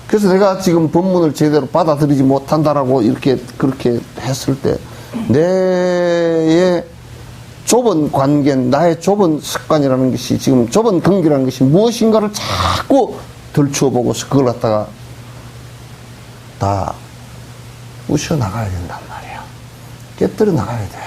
그래서 내가 지금 법문을 제대로 받아들이지 못한다라고 이렇게 그렇게 했을 때 내의 좁은 관계, 나의 좁은 습관이라는 것이, 지금 좁은 근기라는 것이 무엇인가를 자꾸 들추어보고서 그걸 갖다가 다 부셔 나가야 된단 말이야. 깨뜨려 나가야 돼.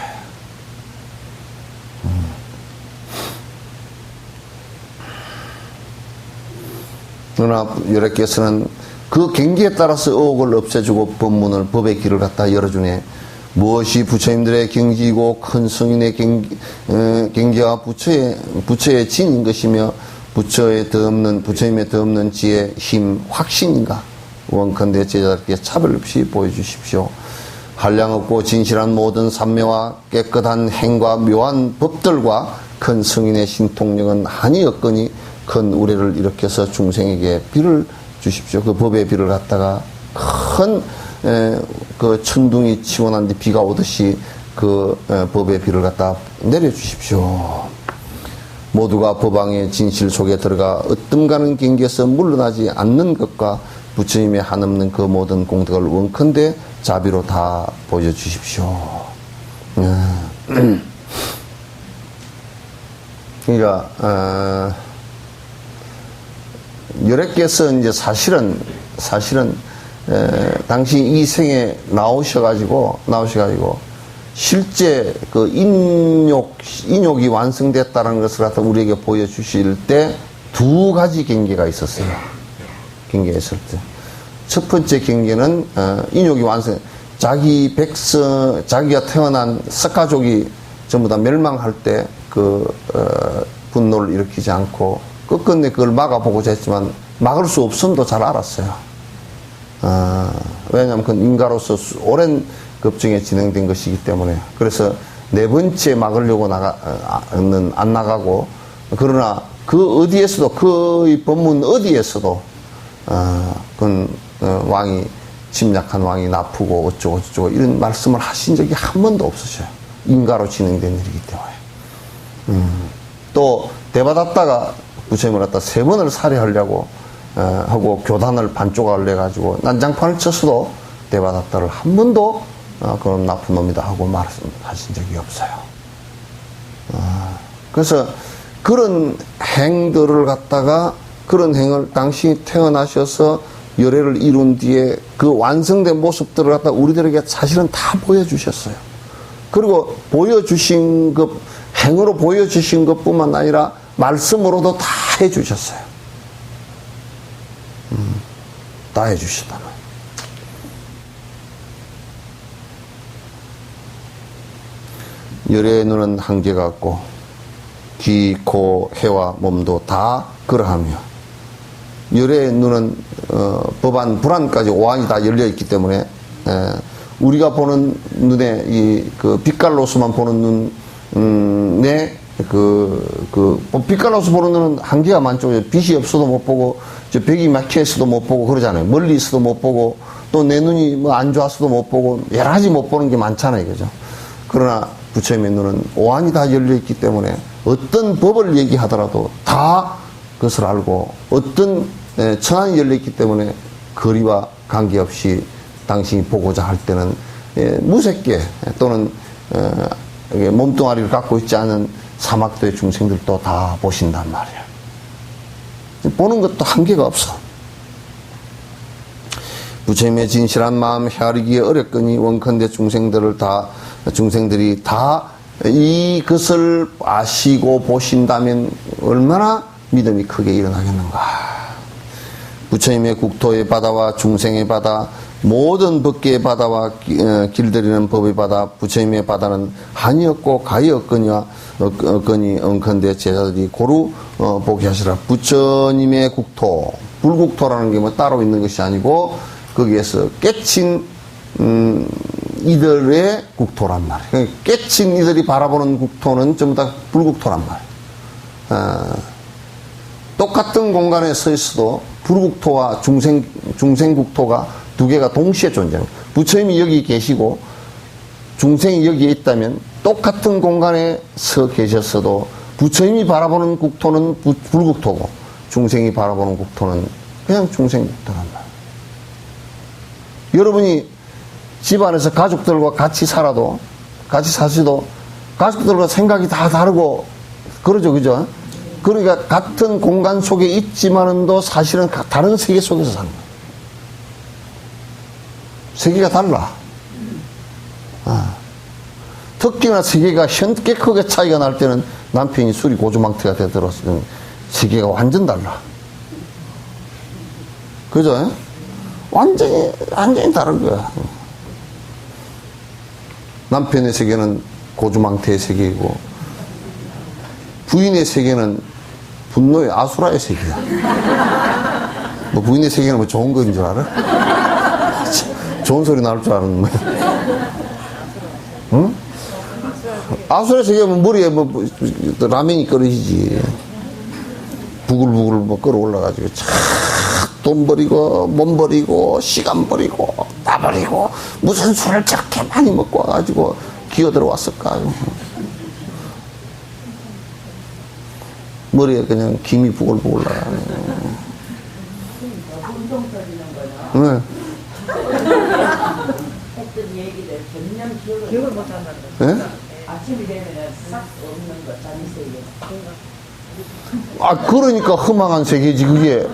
그러나 여러께서는 그 경기에 따라서 의혹을 없애주고 법문을, 법의 길을 갖다 열어주네. 무엇이 부처님들의 경지이고 큰 승인의 경기와 부처의 진인 것이며 부처님의 더 없는 지혜, 힘, 확신인가? 원컨대 제자들께 차별 없이 보여주십시오. 한량없고 진실한 모든 삼매와 깨끗한 행과 묘한 법들과 큰 승인의 신통력은 한이 없거니 큰 우레를 일으켜서 중생에게 비를 주십시오. 그 법의 비를 갖다가 큰 그 천둥이 치고 난 뒤 비가 오듯이 그 법의 비를 갖다 내려주십시오. 모두가 법왕의 진실 속에 들어가 으뜸가는 경계에서 물러나지 않는 것과 부처님의 한없는 그 모든 공덕을 원컨대 자비로 다 보여주십시오. 그러니까 여러께서 이제 사실은 당시 이 생에 나오셔가지고 실제 그 인욕이 완성됐다는 것을 갖다 우리에게 보여주실 때 두 가지 경계가 있었어요. 경계가 있을 때. 첫 번째 경계는 인욕이 완성, 자기가 태어난 석가족이 전부 다 멸망할 때 그 분노를 일으키지 않고 끝끝내 그걸 막아보고자 했지만 막을 수 없음도 잘 알았어요. 왜냐하면 그 인가로서 오랜 급증에 진행된 것이기 때문에. 그래서 네 번째 막으려고 안 나가고, 그러나 그 어디에서도, 그 법문 어디에서도 왕이, 침략한 왕이 나쁘고 어쩌고 이런 말씀을 하신 적이 한 번도 없으셔요. 인가로 진행된 일이기 때문에. 또 대받았다가 부처님을 갖다 세 번을 살해하려고 하고 교단을 반쪽을 내가지고 난장판을 쳤어도 대받았다를 한 번도 그런 나쁜 놈이다 하고 말씀하신 적이 없어요. 그래서 그런 행들을 갖다가, 그런 행을 당신이 태어나셔서 열애를 이룬 뒤에 그 완성된 모습들을 갖다 우리들에게 사실은 다 보여주셨어요. 그리고 보여주신 것, 행으로 보여주신 것뿐만 아니라 말씀으로도 다 해주셨어요. 다 해주셨다. 열애의 눈은 한계가 없고 귀, 코, 혀와 몸도 다 그러하며, 열애의 눈은 법안, 불안까지 오한이 다 열려 있기 때문에 우리가 보는 눈에 이 그 빛깔로서만 보는 눈에 빛깔로서 보는 눈은 한계가 많죠. 빛이 없어도 못 보고, 저 벽이 막혀 있어도 못 보고 그러잖아요. 멀리 있어도 못 보고, 또 내 눈이 뭐 안 좋았어도 못 보고, 여러 가지 못 보는 게 많잖아요. 그죠? 그러나 부처님의 눈은 오한이 다 열려있기 때문에 어떤 법을 얘기하더라도 다 그것을 알고 어떤 천안이 열려있기 때문에 거리와 관계없이 당신이 보고자 할 때는 무색계 또는 몸뚱아리를 갖고 있지 않은 사막도의 중생들도 다 보신단 말이야. 보는 것도 한계가 없어. 부처님의 진실한 마음 헤아리기에 어렵거니 원컨대 중생들이 다 이것을 아시고 보신다면 얼마나 믿음이 크게 일어나겠는가. 부처님의 국토의 바다와 중생의 바다, 모든 법계의 바다와 길들이는 법의 바다, 부처님의 바다는 한이 없고 가히 없거니 언컨대 제자들이 고루 보게 하시라. 부처님의 국토, 불국토라는 게 뭐 따로 있는 것이 아니고 거기에서 깨친 이들의 국토란 말이에요. 깨친 이들이 바라보는 국토는 전부 다 불국토란 말이에요. 똑같은 공간에 서 있어도 불국토와 중생국토가 두 개가 동시에 존재합니다. 부처님이 여기 계시고 중생이 여기에 있다면 똑같은 공간에 서 계셨어도 부처님이 바라보는 국토는 불국토고 중생이 바라보는 국토는 그냥 중생국토란 말이에요. 여러분이 집안에서 가족들과 같이 살아도, 같이 사시도, 가족들과 생각이 다 다르고, 그러죠, 그죠? 그러니까 같은 공간 속에 있지만은도 사실은 다른 세계 속에서 사는 거예요. 세계가 달라. 특히나 세계가 현게 크게 차이가 날 때는 남편이 술이 고주망태가 되들었으면 세계가 완전 달라. 그죠? 완전히 다른 거야. 남편의 세계는 고주망태의 세계이고 부인의 세계는 분노의 아수라의 세계야. 뭐 부인의 세계는 뭐 좋은 거인 줄 알아? 좋은 소리 나올 줄 알았는데. 응? 아수라의 세계면 머리에 뭐 라면이 끓이지. 부글부글 뭐 끓어올라가지고 돈 버리고 몸 버리고 시간 버리고 다 버리고 무슨 술을 저렇게 많이 먹고 와가지고 기어들어왔을까. 머리에 그냥 김이 부글부글 나가네. 네. 했던 얘기를 전혀 기억을 못한다는 거. 네? 아침이 되면 싹 없는 거 잠이 세게. 그러니까 허망한 세계지 그게.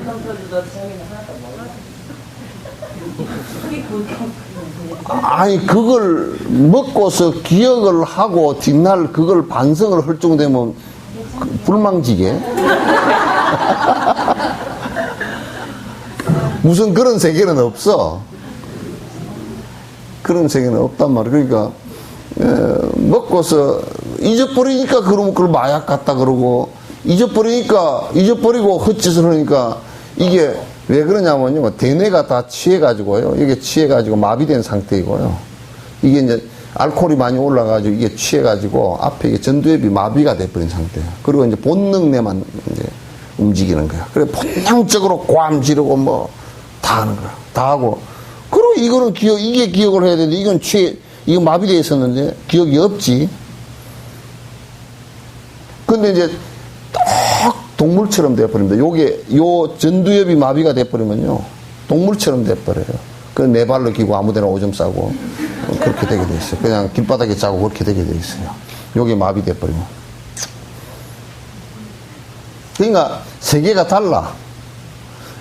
아니 그걸 먹고서 기억을 하고 뒷날 그걸 반성을 할 정도 되면 불망지게. 무슨 그런 세계는 없어. 그런 세계는 없단 말이야. 그러니까 먹고서 잊어버리니까 그걸 마약 같다 그러고 잊어버리고 헛짓을 하니까 이게 왜 그러냐면요. 대뇌가 다 취해가지고요. 이게 취해가지고 마비된 상태이고요. 이게 이제 알코올이 많이 올라가지고 이게 취해가지고 앞에 이게 전두엽이 마비가 돼버린 상태예요. 그리고 이제 본능내만 이제 움직이는 거야. 그래 본능적으로 꽐 지르고 뭐 다 하는 거야. 다 하고. 그리고 이거는 이게 기억을 해야 되는데 이거 마비되어 있었는데 기억이 없지. 근데 이제 딱 동물처럼 돼버립니다. 요 전두엽이 마비가 돼버리면요. 동물처럼 돼버려요. 그 네 발로 기고 아무데나 오줌 싸고 그렇게 되게 돼 있어요. 그냥 길바닥에 자고 그렇게 되게 돼 있어요. 요게 마비돼버리면. 그러니까 세계가 달라.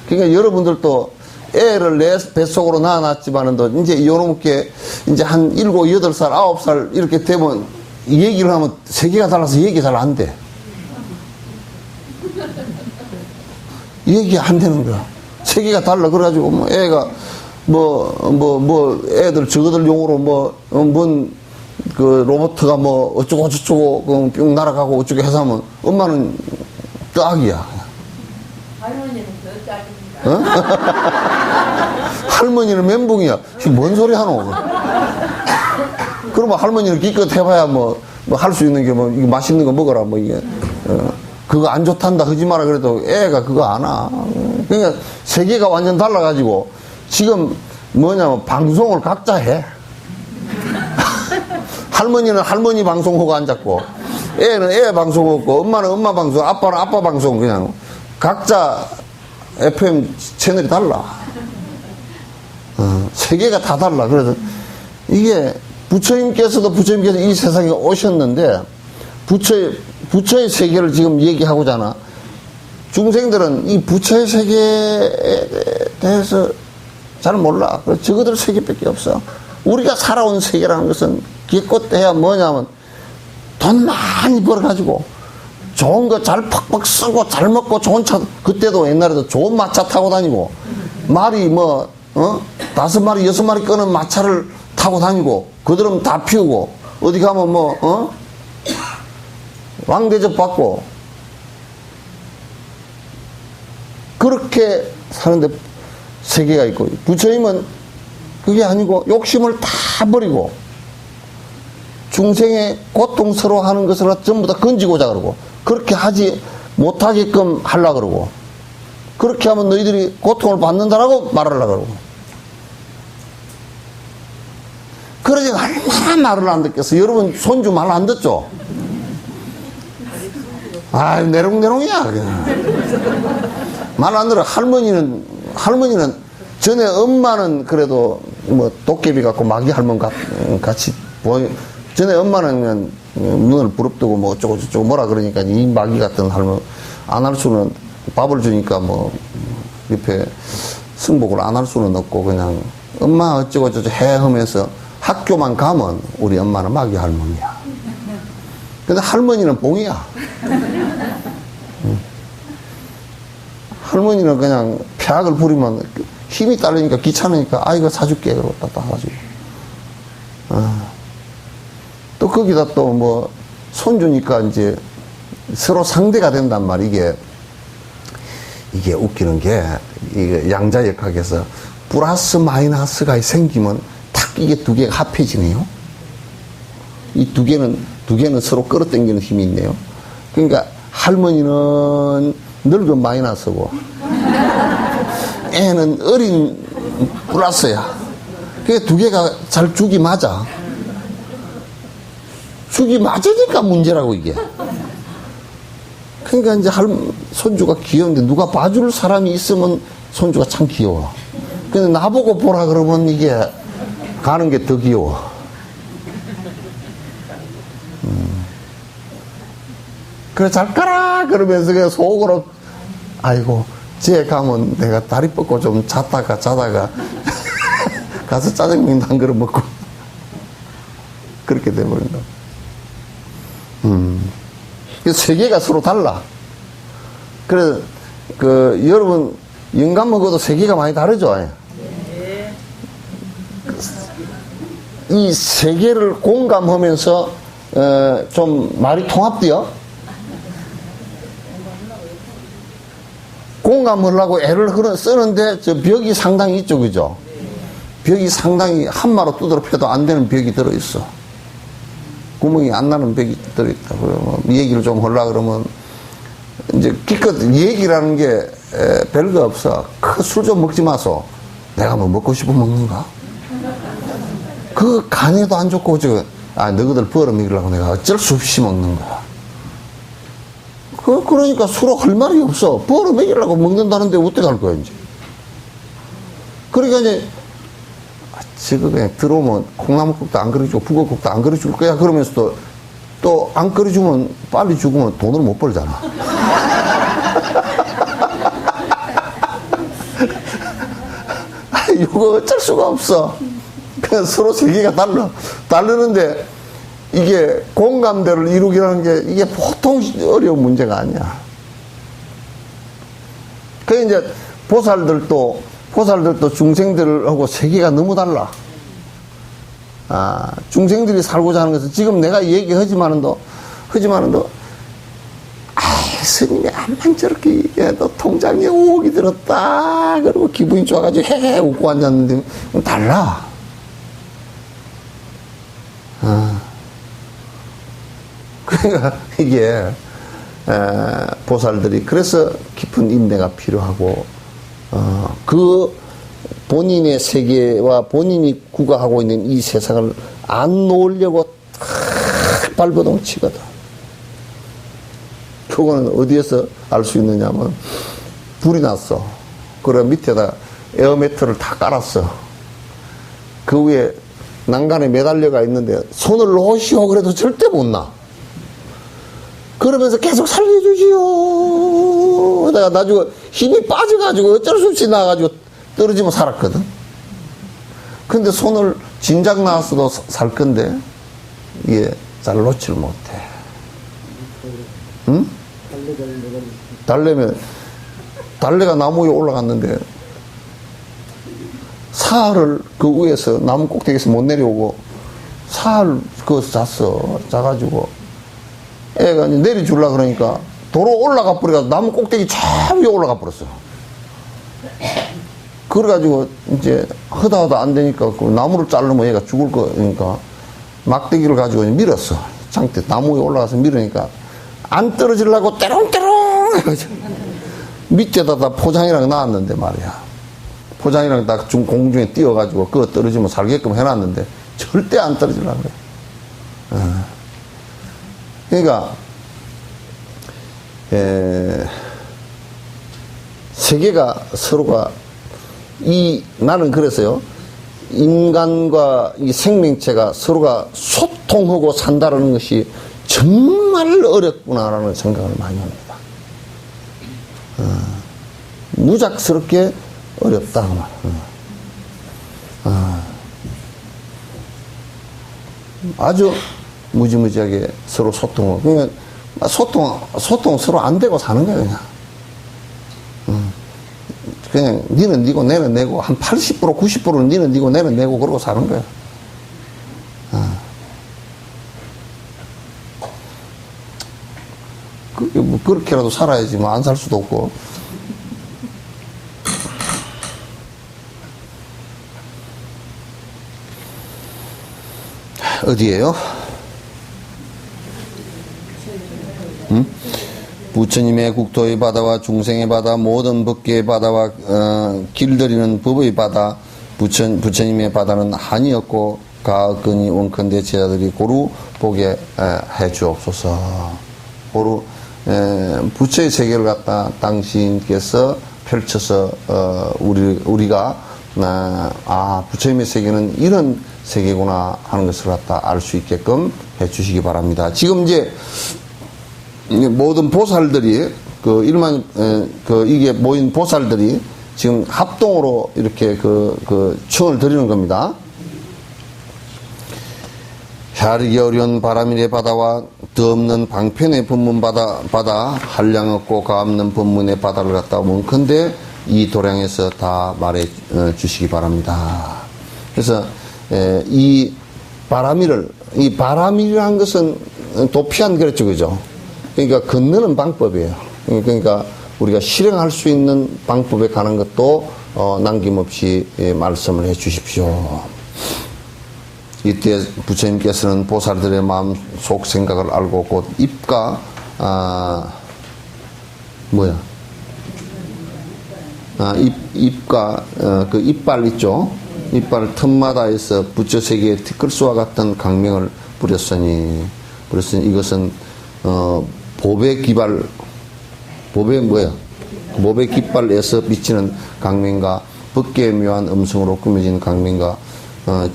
그러니까 여러분들도 애를 내 뱃속으로 낳아놨지만은 이제 요렇게 이제 한 7, 8살, 9살 이렇게 되면 얘기를 하면 세계가 달라서 얘기 잘 안 돼. 얘기 안 되는 거야. 세계가 달라. 그래가지고 뭐 애가 애들 저거들 용어로 그 로봇가 뭐 어쩌고 저쩌고 뿅 날아가고 어쩌고 해서 하면 엄마는 딱이야. 할머니는 더 짝입니다. 할머니는 멘붕이야. 뭔 소리 하노? 그러면 할머니는 기껏 해봐야 뭐 할 수 있는 게 뭐 이거 맛있는 거 먹어라 뭐 이게 그거 안 좋단다 하지 마라 그래도 애가 그거 안 와. 그러니까 세계가 완전 달라가지고 지금 뭐냐면 방송을 각자 해. 할머니는 할머니 방송하고 앉았고, 애는 애 방송하고, 엄마는 엄마 방송, 아빠는 아빠 방송, 그냥 각자 FM 채널이 달라. 세계가 다 달라. 그래서 이게 부처님께서 이 세상에 오셨는데, 부처의 세계를 지금 얘기하고잖아. 중생들은 이 부처의 세계에 대해서 잘 몰라. 저거들 세계밖에 없어. 우리가 살아온 세계라는 것은 기껏해야 뭐냐면 돈 많이 벌어가지고 좋은 거 잘 팍팍 쓰고 잘 먹고 좋은 차, 그때도 옛날에도 좋은 마차 타고 다니고, 말이 뭐 5마리 6마리 끄는 마차를 타고 다니고, 그들은 다 피우고, 어디 가면 왕대접 받고, 그렇게 사는데 세계가 있고, 부처님은 그게 아니고 욕심을 다 버리고 중생의 고통스러워하는 것을 전부 다 건지고자 그러고, 그렇게 하지 못하게끔 하려고 그러고, 그렇게 하면 너희들이 고통을 받는다라고 말하려고 그러고. 그러지 얼마나 말을 안 듣겠어. 여러분 손주 말 안 듣죠? 아유, 내롱내롱이야 그냥. 말 안 들어. 할머니는 전에 엄마는 그래도 뭐 도깨비 같고 마귀 할머니 같이 보여. 전에 엄마는 그냥 눈을 부릅뜨고 뭐 어쩌고 저쩌고 뭐라 그러니까 이 마귀 같은 할머니 안 할 수는, 밥을 주니까 뭐 옆에 승복을 안 할 수는 없고 그냥 엄마 어쩌고 저쩌고 해 하면서 학교만 가면 우리 엄마는 마귀 할머니야. 근데 할머니는 봉이야. 할머니는 그냥 폐악을 부리면 힘이 딸리니까 귀찮으니까 아이가 사줄게 그러고 딱 사주고. 또 거기다 또 뭐 손주니까 이제 서로 상대가 된단 말이야. 이게 웃기는 게 이게 양자역학에서 플러스 마이너스가 생기면 탁 이게 두 개가 합해지네요. 이 두 개는 서로 끌어당기는 힘이 있네요. 그러니까 할머니는 늙은 마이너스고 애는 어린 플러스야. 그게 두 개가 잘 죽이 맞아. 죽이 맞으니까 문제라고 이게. 그러니까 이제 손주가 귀여운데 누가 봐줄 사람이 있으면 손주가 참 귀여워. 근데 나보고 보라 그러면 이게 가는 게 더 귀여워. 그래 잘 가라 그러면서 그냥 속으로 아이고 쟤 가면 내가 다리 뻗고 좀 자다가 가서 짜장면 한 그릇 먹고 그렇게 돼버린다. 세계가 서로 달라. 그래 여러분 영감 먹어도 세계가 많이 다르죠. 네. 이 세계를 공감하면서 좀 말이 통합돼요. 공감하려고 애를 쓰는데 저 벽이 상당히 이쪽이죠. 벽이 상당히 한마로 두드려 패도 안 되는 벽이 들어있어. 구멍이 안 나는 벽이 들어있다. 뭐 얘기를 좀 하려고 그러면 이제 기껏 얘기라는 게 별거 없어. 술 좀 먹지 마소. 내가 뭐 먹고 싶어 먹는가? 그 간에도 안 좋고 너희들 벌어 먹이려고 내가 어쩔 수 없이 먹는 거야. 그러니까 술을 할 말이 없어. 벌어 먹이려고 먹는다는데 어떻게 할 거야, 이제. 그러니까 이제, 저거 그냥 들어오면 콩나물국도 안 끓여주고 북어국도 안 끓여줄 거야. 그러면서 또 안 끓여주면 빨리 죽으면 돈을 못 벌잖아. 이거 어쩔 수가 없어. 그냥 서로 세계가 다르는데, 이게 공감대를 이루기라는 게 이게 보통 어려운 문제가 아니야. 그 이제 보살들도 중생들하고 세계가 너무 달라. 중생들이 살고자 하는 것은 지금 내가 얘기하지만은도 스님이 암만 저렇게 얘기해도 통장에 5억이 들었다 그리고 기분이 좋아가지고 헤헤 웃고 앉았는데 달라. 그러니까 이게 보살들이 그래서 깊은 인내가 필요하고 그 본인의 세계와 본인이 구가하고 있는 이 세상을 안 놓으려고 백발버둥치거든. 그거는 어디에서 알 수 있느냐면 불이 났어. 그래 밑에다 에어매트를 다 깔았어. 그 위에 난간에 매달려가 있는데 손을 놓으시오 그래도 절대 못 나. 그러면서 계속 살려주시오. 내가 나중에 힘이 빠져가지고 어쩔 수 없이 나가지고 떨어지면 살았거든. 근데 손을 진작 나왔어도 살 건데 이게 잘 놓질 못해. 응? 달래가 나무 위에 올라갔는데 사흘을 그 위에서 나무 꼭대기에서 못 내려오고 사흘 거기서 잤어. 자가지고 애가 이제 내려주려고 그러니까 도로 올라가 버려가지고 나무 꼭대기 저 위에 올라가 버렸어. 그래가지고 이제 허다허다 안 되니까 그 나무를 자르면 얘가 죽을 거니까 막대기를 가지고 밀었어. 장대 나무 위에 올라가서 밀으니까 안 떨어지려고 때롱때롱 해가지고 밑에다 다 포장이랑 놔왔는데 말이야. 포장이랑 다 공중에 띄워가지고 그거 떨어지면 살게끔 해놨는데 절대 안 떨어지려고 그래. 그러니까 세계가 서로가 나는 그래서요. 인간과 이 생명체가 서로가 소통하고 산다는 것이 정말 어렵구나라는 생각을 많이 합니다. 무작스럽게 어렵다. 아주 무지무지하게 서로 소통하고. 그러니까 소통 서로 안 되고 사는 거예요, 그냥. 그냥 니는 니고 내는 내고 한 80% 90%는 니는 니고 내는 내고 그러고 사는 거야. 뭐 그렇게라도 살아야지 뭐 안 살 수도 없고. 어디에요? 부처님의 국토의 바다와 중생의 바다 모든 법계의 바다와 길들이는 법의 바다 부처님의 바다는 한이었고 가악건이 원컨대 제자들이 고루 보게 해 주옵소서. 고루 부처의 세계를 갖다 당신께서 펼쳐서 우리가 부처님의 세계는 이런 세계구나 하는 것을 갖다 알 수 있게끔 해 주시기 바랍니다. 지금 이제 모든 보살들이 이게 모인 보살들이 지금 합동으로 이렇게 청을 드리는 겁니다. 헤아리기 어려운 바람일의 바다와 더없는 방편의 법문 바다 한량 없고 가없는 법문의 바다를 갖다 원컨대 이 도량에서 다 말해 주시기 바랍니다. 그래서 이 바람일이라는 것은 도피한 그랬죠, 그죠? 그러니까 건너는 방법이에요. 그러니까 우리가 실행할 수 있는 방법에 관한 것도 남김없이 말씀을 해 주십시오. 이때 부처님께서는 보살들의 마음 속 생각을 알고 곧 입과 입과 그 이빨 있죠. 이빨 틈마다에서 부처 세계의 티끌수와 같은 강명을 부렸으니 이것은 법의 깃발에서 비치는 강명과 법계의 묘한 음성으로 꾸며진 강명과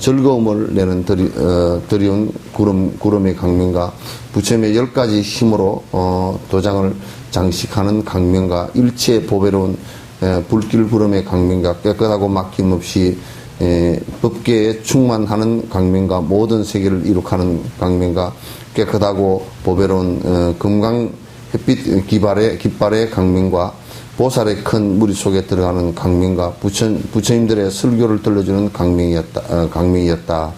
즐거움을 내는 드리운 구름의 강명과 부처님의 10가지 힘으로 도장을 장식하는 강명과 일체의 보배로운 불길 구름의 강명과 깨끗하고 막힘없이 법계에 충만하는 강명과 모든 세계를 이룩하는 강명과 깨끗하고 보배로운 금강 햇빛 깃발의 강명과 보살의 큰 무리 속에 들어가는 강명과 부처님들의 설교를 들려주는 강명이었다.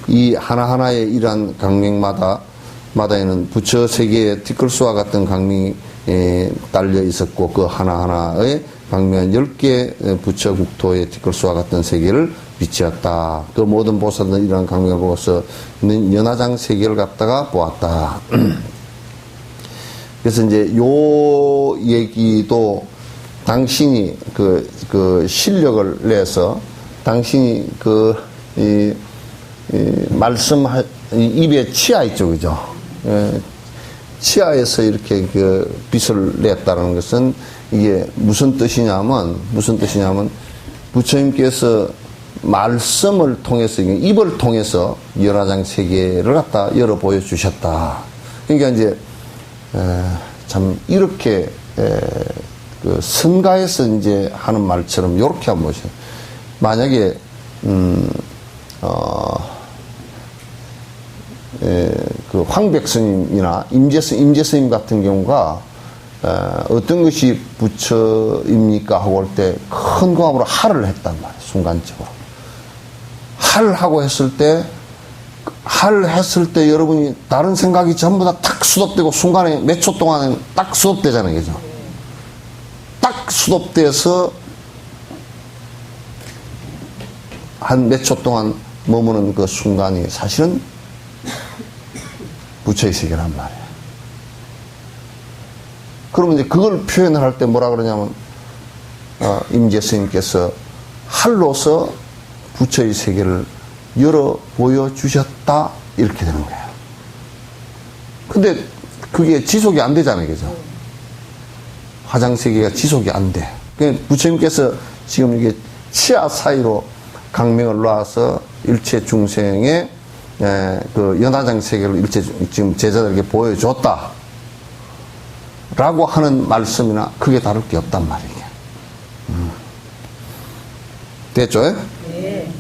이 하나하나의 이러한 강명마다에는 부처 세계의 티끌수와 같은 강명이 딸려 있었고 그 하나하나의 강명은 10개 부처 국토의 티끌수와 같은 세계를 비치었다. 그 모든 보살들은 이러한 강명을 보고서 연화장 세계를 갖다가 보았다. 그래서 이제 요 얘기도 당신이 그 실력을 내서 당신이 말씀 입에 치아 있죠, 그죠? 치아에서 이렇게 그 빛을 냈다는 것은 이게 무슨 뜻이냐면 부처님께서 말씀을 통해서 입을 통해서 열화장 세계를 갖다 열어 보여 주셨다. 그러니까 이제 참 이렇게 그 성가에서 이제 하는 말처럼 이렇게 한번 보세요. 만약에 그 황백스님이나 임재스님 같은 경우가 어떤 것이 부처입니까 하고 올 때 큰 공함으로 할을 했단 말이에요. 순간적으로 할하고 했을 때 여러분이 다른 생각이 전부 다 탁 수독되고 순간에 몇 초 동안에 딱 수독되잖아요. 그죠? 딱 수독돼서 한 몇 초 동안 머무는 그 순간이 사실은 부처의 세계란 말이에요. 그러면 이제 그걸 표현을 할 때 뭐라 그러냐면, 임재 스님께서 할로서 부처의 세계를 열어 보여주셨다. 이렇게 되는 거예요. 근데 그게 지속이 안 되잖아요. 그죠? 화장세계가 지속이 안 돼. 그러니까 부처님께서 지금 이게 치아 사이로 강명을 놔서 일체 중생의 그 연화장 세계를 일체 지금 제자들에게 보여줬다. 라고 하는 말씀이나 크게 다를 게 없단 말이에요. 됐죠? 네.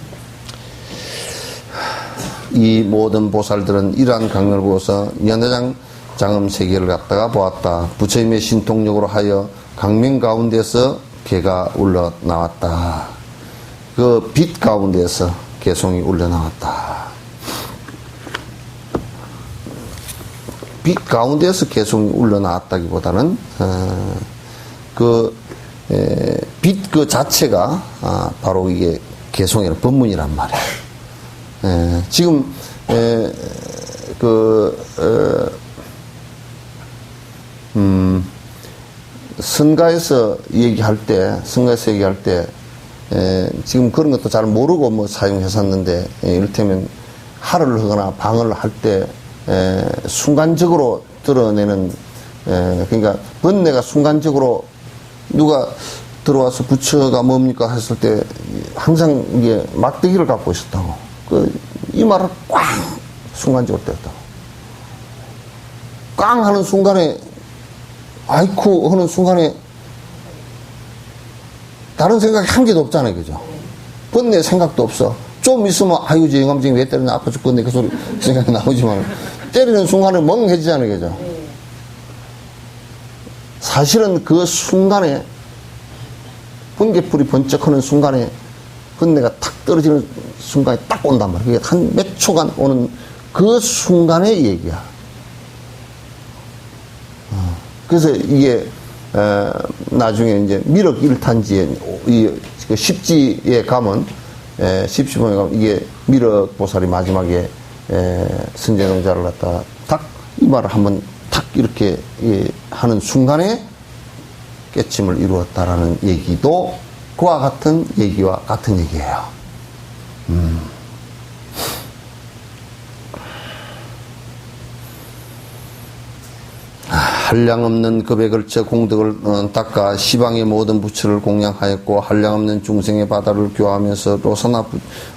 이 모든 보살들은 이러한 강명을 보고서 연화장 장엄 세계를 갖다가 보았다. 부처님의 신통력으로 하여 강명 가운데서 개가 울러 나왔다. 그 빛 가운데서 개송이 울러 나왔다. 빛 가운데서 개송이 울러 나왔다기보다는 빛 그 자체가 바로 이게 개송이란 법문이란 말이에요. 지금 선가에서 얘기할 때 지금 그런 것도 잘 모르고 뭐 사용했었는데, 이를테면 할을 하거나 방을 할 때 순간적으로 드러내는, 그러니까 번뇌가 순간적으로 누가 들어와서 부처가 뭡니까 했을 때 항상 이게 막대기를 갖고 있었다고. 이 말을 꽝 순간적으로 때렸다고. 꽝 하는 순간에, 아이쿠 하는 순간에 다른 생각이 한 개도 없잖아요. 그죠? 번뇌 생각도 없어. 좀 있으면 아유 저 영감쟁이 왜 때리나 아파 죽겠네 그 소리 생각이 나오지만 때리는 순간에 멍해지잖아요. 그죠? 사실은 그 순간에 번개불이 번쩍하는 순간에 번뇌가 탁 떨어지는 순간에 딱 온단 말이에요. 그게 한 몇 초간 오는 그 순간의 얘기야. 그래서 이게 나중에 이제 미륵 일탄지에 그 십지에 가면 십시봉에 가면 이게 미륵 보살이 마지막에 선제동자를 갖다가 딱 이 말을 한번 탁 이렇게 하는 순간에 깨침을 이루었다라는 얘기도 그와 같은 얘기와 같은 얘기예요. 한량없는 급에 걸쳐 공덕을 닦아 시방의 모든 부처를 공양하였고 한량없는 중생의 바다를 교화하면서 노사나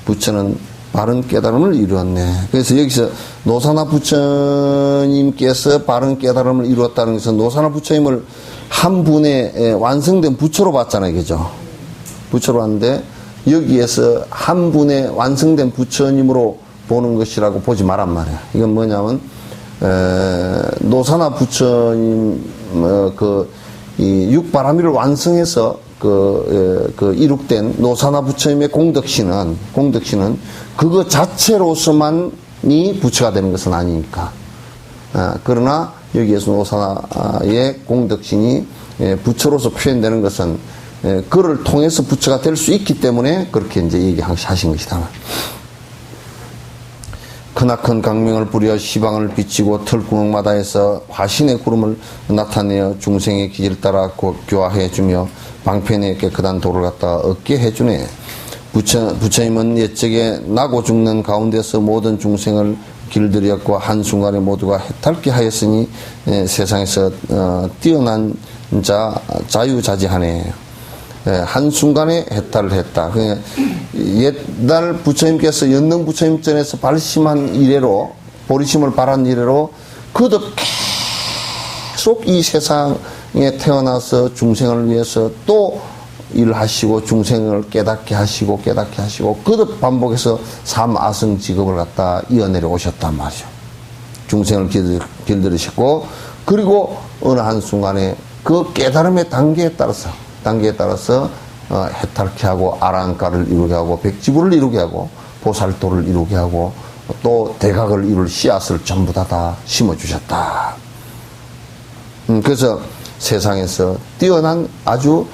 부처는 바른 깨달음을 이루었네. 그래서 여기서 노사나 부처님께서 바른 깨달음을 이루었다는 것은 노사나 부처님을 한 분의 완성된 부처로 봤잖아요. 그죠? 부처로 봤는데 여기에서 한 분의 완성된 부처님으로 보는 것이라고 보지 말란 말이야. 이건 뭐냐면 노사나 부처님 이 육바라밀을 완성해서 이룩된 노사나 부처님의 공덕신은 그거 자체로서만이 부처가 되는 것은 아니니까. 그러나 여기에서 노사나의 공덕신이 부처로서 표현되는 것은 그를 통해서 부처가 될 수 있기 때문에 그렇게 이제 얘기하신 것이다. 크나큰 강명을 부려 시방을 비치고 털구멍마다에서 화신의 구름을 나타내어 중생의 기질 따라 교화해주며 방편에 깨끗한 도를 갖다 얻게 해주네. 부처님은 옛적에 나고 죽는 가운데서 모든 중생을 길들였고 한순간에 모두가 해탈케 하였으니 세상에서 뛰어난 자 자유자재하네. 한순간에 해탈을 했다. 그러니까 옛날 부처님께서 연능 부처님 전에서 발심한 이래로 보리심을 바란 이래로 그도 계속 이 세상에 태어나서 중생을 위해서 또 일하시고 중생을 깨닫게 하시고 그도 반복해서 삼아성 직업을 갖다 이어내려 오셨단 말이죠. 중생을 길들이셨고 그리고 어느 한순간에 그 깨달음의 단계에 따라서 해탈케 하고 아랑가를 이루게 하고 백지부를 이루게 하고 보살도를 이루게 하고 또 대각을 이룰 씨앗을 전부 다 심어주셨다. 그래서 세상에서 뛰어난 아주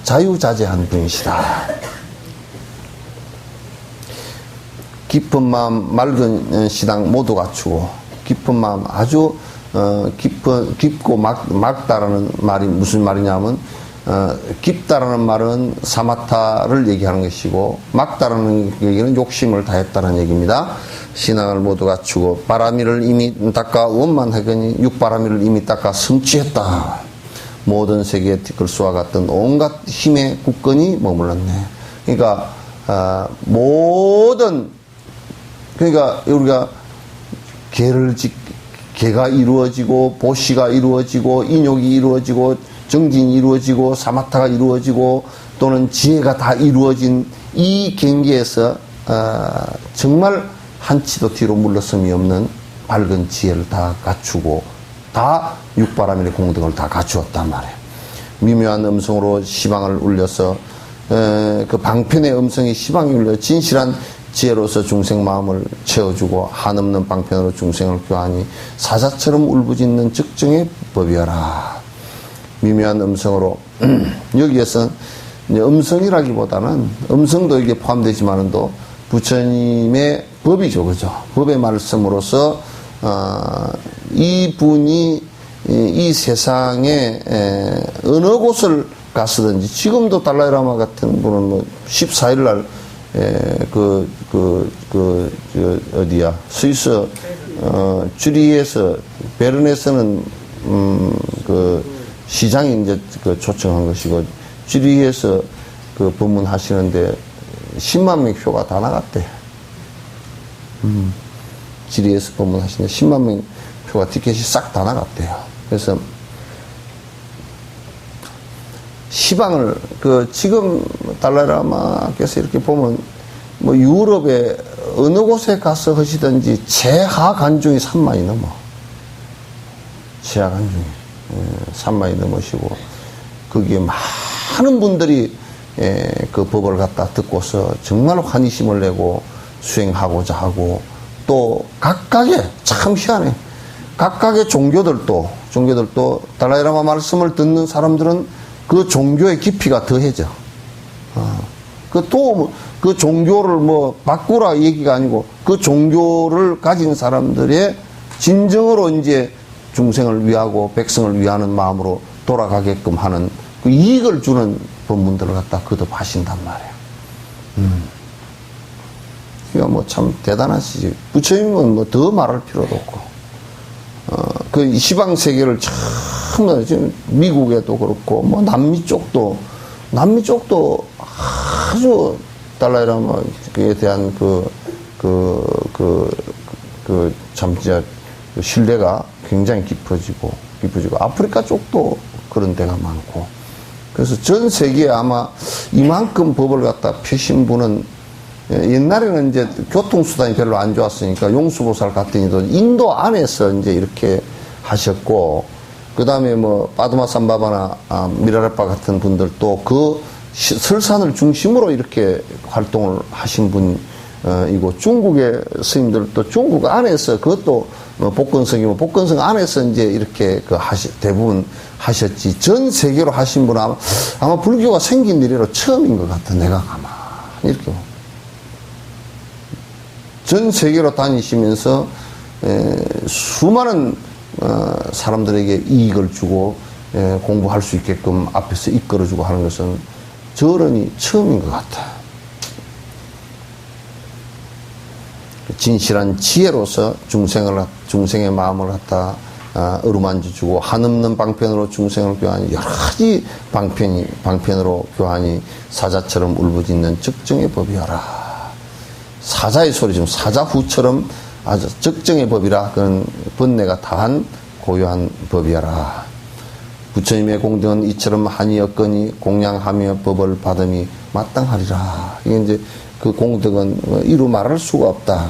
자유자재한 분이시다. 깊은 마음 맑은 신앙 모두 갖추고 깊은 마음 아주 깊고 맑다라는 말이 무슨 말이냐면 깊다라는 말은 사마타를 얘기하는 것이고 맑다라는 얘기는 욕심을 다했다는 얘기입니다. 신앙을 모두 갖추고 바라미를 이미 닦아 원만하거니 육바라미를 이미 닦아 성취했다. 모든 세계의 티끌수와 같은 온갖 힘의 굳건히 머물렀네. 그러니까 그러니까 우리가 개가 이루어지고 보시가 이루어지고 인욕이 이루어지고 정진이 이루어지고 사마타가 이루어지고 또는 지혜가 다 이루어진 이 경계에서 정말 한치도 뒤로 물러섬이 없는 밝은 지혜를 다 갖추고 다 육바라밀의 공덕을 다 갖추었단 말이에요. 미묘한 음성으로 시방을 울려서 그 방편의 음성이 시방이 울려 진실한 지혜로서 중생 마음을 채워주고 한없는 방편으로 중생을 교하니 사자처럼 울부짖는 적정의 법이어라. 미묘한 음성으로 여기에서 이제 음성이라기보다는 음성도 이게 포함되지만은도 부처님의 법이죠, 그죠? 법의 말씀으로서 이 분이 이 세상에 어느 곳을 갔으든지 지금도 달라이라마 같은 분은 뭐 14일 날 어디야 스위스 쥐리히에서 베른에서는 그 시장이 이제 그 초청한 것이고 쥐리히에서 그 법문하시는데 10만 명 표가 다 나갔대. 쥐리히에서 법문하시는데 10만 명 표가 티켓이 싹 다 나갔대요. 그래서 시방을 지금 달라이라마께서 이렇게 보면 뭐 유럽의 어느 곳에 가서 하시든지 제하 간중이 3만이 넘어. 제하 간중이 3만이 넘으시고 거기에 많은 분들이 그 법을 갖다 듣고서 정말 환희심을 내고 수행하고자 하고 또 각각의 참 희한해. 각각의 종교들도 달라이라마 말씀을 듣는 사람들은 그 종교의 깊이가 더해져. 그 종교를 뭐 바꾸라 얘기가 아니고 그 종교를 가진 사람들의 진정으로 이제 중생을 위하고 백성을 위하는 마음으로 돌아가게끔 하는 그 이익을 주는 법문들을 갖다 거듭하신단 말이에요. 그러니까 뭐 참 대단하시지. 부처님은 뭐 더 말할 필요도 없고. 그 시방 세계를 참 지금 미국에도 그렇고 뭐 남미 쪽도 아주 달라이라마에 대한 참 진짜 신뢰가 굉장히 깊어지고 아프리카 쪽도 그런 데가 많고 그래서 전 세계에 아마 이만큼 법을 갖다 펴신 분은 옛날에는 이제 교통수단이 별로 안 좋았으니까 용수보살 같더니도 인도 안에서 이제 이렇게 하셨고, 그 다음에 뭐, 빠드마 삼바바나 미라레파 같은 분들도 그 설산을 중심으로 이렇게 활동을 하신 분이고, 중국의 스님들도 중국 안에서 그것도 복건성이면 복건성 안에서 이제 이렇게 대부분 하셨지. 전 세계로 하신 분은 아마 불교가 생긴 이래로 처음인 것 같아. 내가 가만히 이렇게. 전 세계로 다니시면서 수많은 사람들에게 이익을 주고 공부할 수 있게끔 앞에서 이끌어주고 하는 것은 저런이 처음인 것 같아. 진실한 지혜로서 중생의 마음을 갖다 어루만져 주고 한없는 방편으로 중생을 교하니 여러 가지 방편으로 교하니 사자처럼 울부짖는 적정의 법이어라. 사자의 소리좀 사자후처럼 아주 적정의 법이라. 그런 번뇌가 다한 고요한 법이어라. 부처님의 공덕은 이처럼 한이 없거니 공양하며 법을 받음이 마땅하리라. 이게 이제 그 공덕은 이루 말할 수가 없다.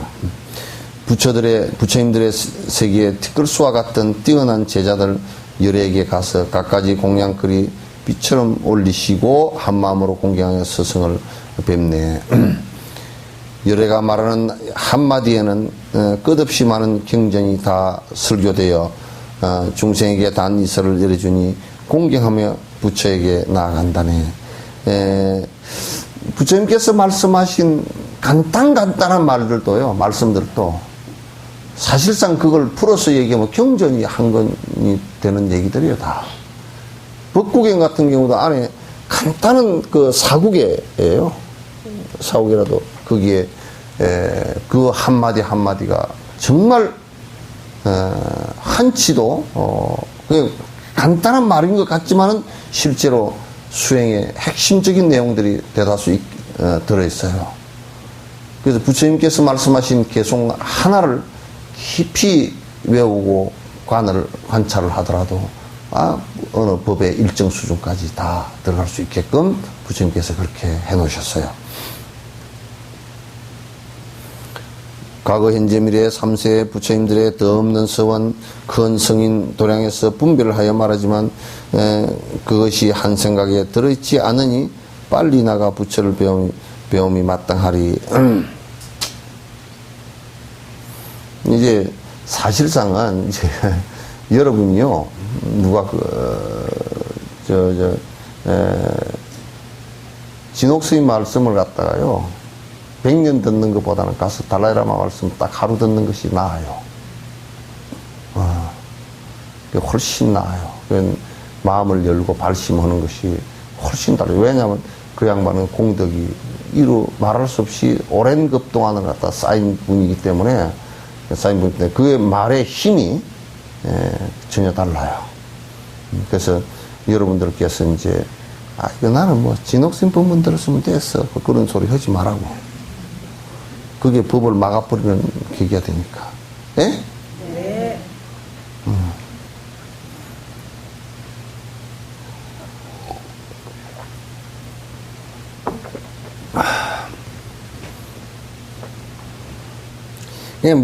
부처님들의 세계에 티끌수와 같은 뛰어난 제자들 열에게 가서 각가지 공양거리 빛처럼 올리시고 한마음으로 공경하여 스승을 뵙네. 열애가 말하는 한마디에는 끝없이 많은 경전이 다 설교되어 중생에게 단 이설을 열어주니 공경하며 부처에게 나아간다네. 부처님께서 말씀하신 간단한 말들도요, 말씀들도 사실상 그걸 풀어서 얘기하면 경전이 한 건이 되는 얘기들이에요, 다. 법국행 같은 경우도 안에 간단한 그 사국에예요. 사국이라도 거기에 그 한마디 한마디가 정말 한치도 그냥 간단한 말인 것 같지만은 실제로 수행의 핵심적인 내용들이 대다수 들어있어요. 그래서 부처님께서 말씀하신 개송 하나를 깊이 외우고 관찰을 하더라도 어느 법의 일정 수준까지 다 들어갈 수 있게끔 부처님께서 그렇게 해놓으셨어요. 과거 현재 미래 3세의 부처님들의 더 없는 서원 큰 성인 도량에서 분별을 하여 말하지만 그것이 한 생각에 들어있지 않으니 빨리 나가 부처를 배움이 마땅하리. 이제 사실상은 이제 여러분이요, 누가 진옥스님 말씀을 갖다가요 100년 듣는 것보다는 가서 달라이라마 말씀 딱 하루 듣는 것이 나아요. 훨씬 나아요. 마음을 열고 발심하는 것이 훨씬 달라요. 왜냐하면 그 양반은 공덕이 이루 말할 수 없이 오랜 급 동안을 갖다 쌓인 분이기 때문에 그의 말의 힘이 전혀 달라요. 그래서 여러분들께서 이제 이거 나는 뭐 진옥심 법문 들었으면 됐어, 그런 소리 하지 말라고. 그게 법을 막아버리는 계기가 되니까. 예? 네. 예,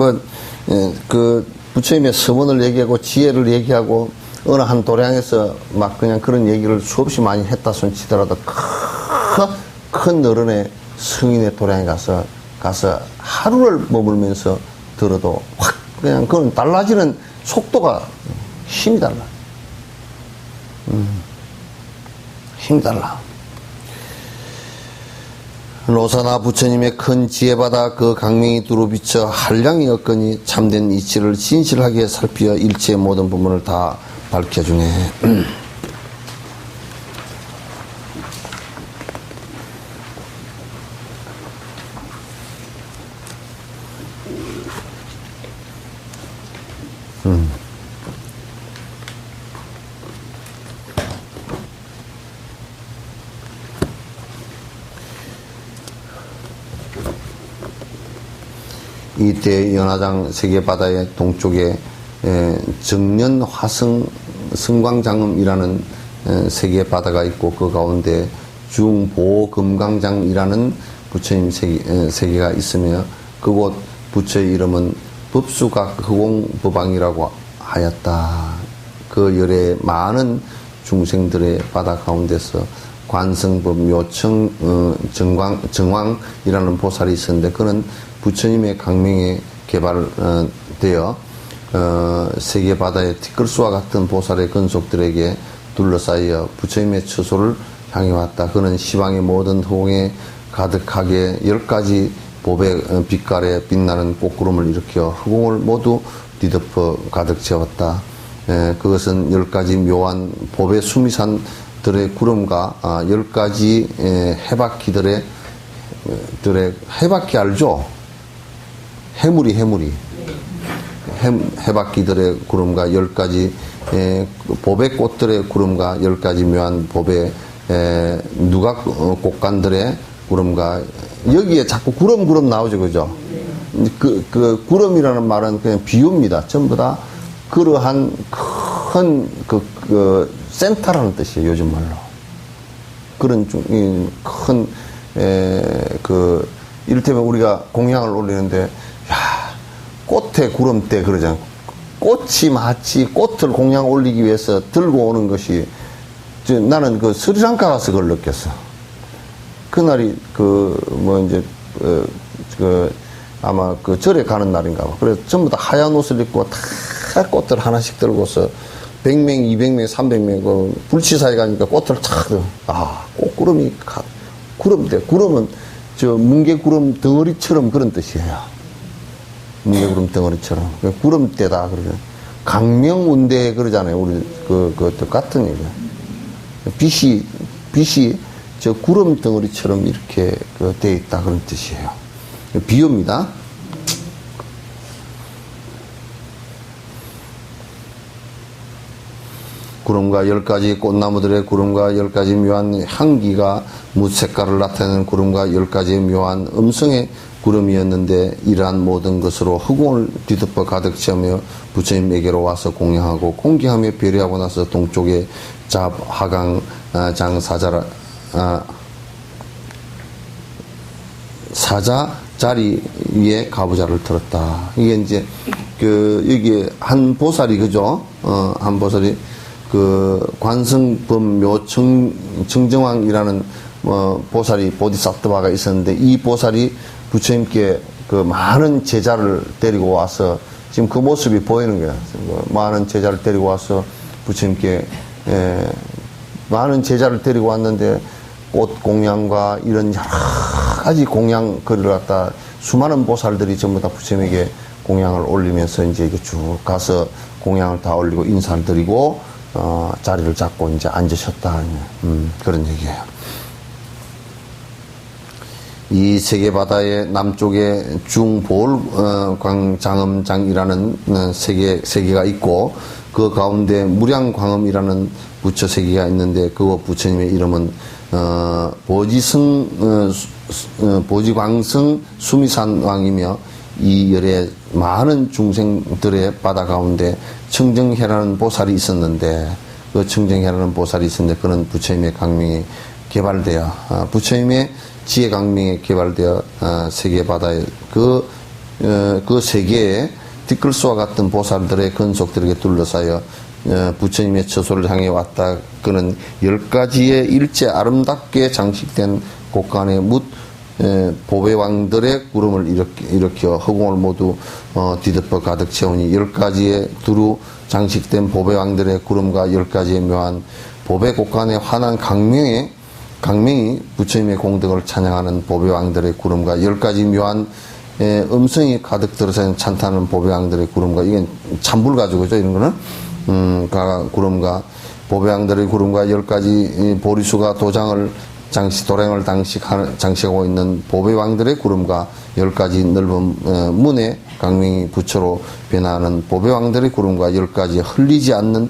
그 부처님의 서문을 얘기하고 지혜를 얘기하고 어느 한 도량에서 막 그냥 그런 얘기를 수없이 많이 했다 손치더라도 큰 어른의 성인의 도량에 가서 하루를 머물면서 들어도 확 그냥 그건 달라지는 속도가 힘이 달라. 힘이 달라. 로사나 부처님의 큰 지혜받아 그 강명이 두루 비쳐 한량이 없거니 참된 이치를 진실하게 살피어 일체의 모든 부분을 다 밝혀주네. 이때 연화장 세계바다의 동쪽에 정년화성 성광장음이라는 세계바다가 있고 그 가운데 중보금강장이라는 부처님 세계가 있으며 그곳 부처의 이름은 법수각 허공법왕이라고 하였다. 그 열에 많은 중생들의 바다 가운데서 관성법 묘청 정왕이라는 보살이 있었는데 그는 부처님의 강명에 개발되어 세계 바다의 티끌수와 같은 보살의 근속들에게 둘러싸여 부처님의 처소를 향해 왔다. 그는 시방의 모든 허공에 가득하게 10가지 법의 빛깔에 빛나는 꽃구름을 일으켜 허공을 모두 뒤덮어 가득 채웠다. 그것은 10가지 묘한 법의 수미산들의 구름과 10가지 해바퀴들의 해바퀴 알죠? 해물이 해바퀴들의 구름과 10가지 보배꽃들의 구름과 10가지 묘한 보배 누각 곡간들의 구름과 여기에 자꾸 구름 나오죠, 그죠? 그 구름이라는 말은 그냥 비유입니다. 전부 다 그러한 큰 센터라는 뜻이에요, 요즘 말로. 그런 큰 이를테면 우리가 공양을 올리는데, 야, 꽃에 구름대 그러잖아요. 꽃이 마치 꽃을 공양 올리기 위해서 들고 오는 것이, 나는 그 스리랑카 가서 그걸 느꼈어. 그날이 아마 그 절에 가는 날인가 봐. 그래서 전부 다 하얀 옷을 입고 다 꽃들 하나씩 들고서 100명, 200명, 300명, 불치사에 가니까 꽃을 착 들어. 꽃구름이, 구름대. 구름은 뭉게구름 덩어리처럼 그런 뜻이에요. 뭉게구름 덩어리처럼. 구름대다, 그러죠. 강명운대 그러잖아요. 우리, 똑같은 얘기야. 빛이 저 구름 덩어리처럼 이렇게 돼 있다, 그런 뜻이에요. 비유입니다. 구름과 10가지 꽃나무들의 구름과 10가지 묘한 향기가 무색깔을 나타내는 구름과 10가지 묘한 음성의 구름이었는데 이러한 모든 것으로 허공을 뒤덮어 가득 채우며 부처님에게로 와서 공양하고 공경하며 배려하고 나서 동쪽의 하강 사자 자리 위에 가부좌를 들었다. 이게 이제 여기에 한 보살이, 그죠? 한 보살이 관성범묘 청정왕이라는 보살이 보디사트바가 있었는데, 이 보살이 부처님께 많은 제자를 데리고 와서 지금 그 모습이 보이는 거야. 많은 제자를 데리고 와서 부처님께 많은 제자를 데리고 왔는데 꽃 공양과 이런 여러 가지 공양 거리를 갖다 수많은 보살들이 전부 다 부처님에게 공양을 올리면서 이제 이게 쭉 가서 공양을 다 올리고 인사를 드리고 자리를 잡고 이제 앉으셨다. 그런 얘기예요. 이 세계바다의 남쪽에 중보울광장음장이라는 세계가 있고, 그 가운데 무량광음이라는 부처 세계가 있는데, 그 부처님의 이름은 보지광성 수미산왕이며, 이 열의 많은 중생들의 바다 가운데 청정해라는 보살이 있었는데, 그 청정해라는 보살이 있었는데, 그는 부처님의 강명이 개발되어 부처님의 지혜 강명에 개발되어 세계 바다에 그 세계에 티끌소와 같은 보살들의 근속들에게 둘러싸여 부처님의 처소를 향해 왔다. 그는 10가지의 일체 아름답게 장식된 곡간에 묻 보배왕들의 구름을 일으켜 허공을 모두 뒤덮어 가득 채우니 10가지의 두루 장식된 보배왕들의 구름과 10가지의 묘한 보배 곡간에 환한 강명이 부처님의 공덕을 찬양하는 보배왕들의 구름과 10가지 묘한 음성이 가득 들어서 찬탄하는 보배왕들의 구름과, 이건 참불가지고죠, 이런 거는. 구름과 보배왕들의 구름과 10가지 보리수가 도량을 장식하고 있는 보배왕들의 구름과 10가지 넓은 문에 강명이 부처로 변화하는 보배왕들의 구름과 10가지 흘리지 않는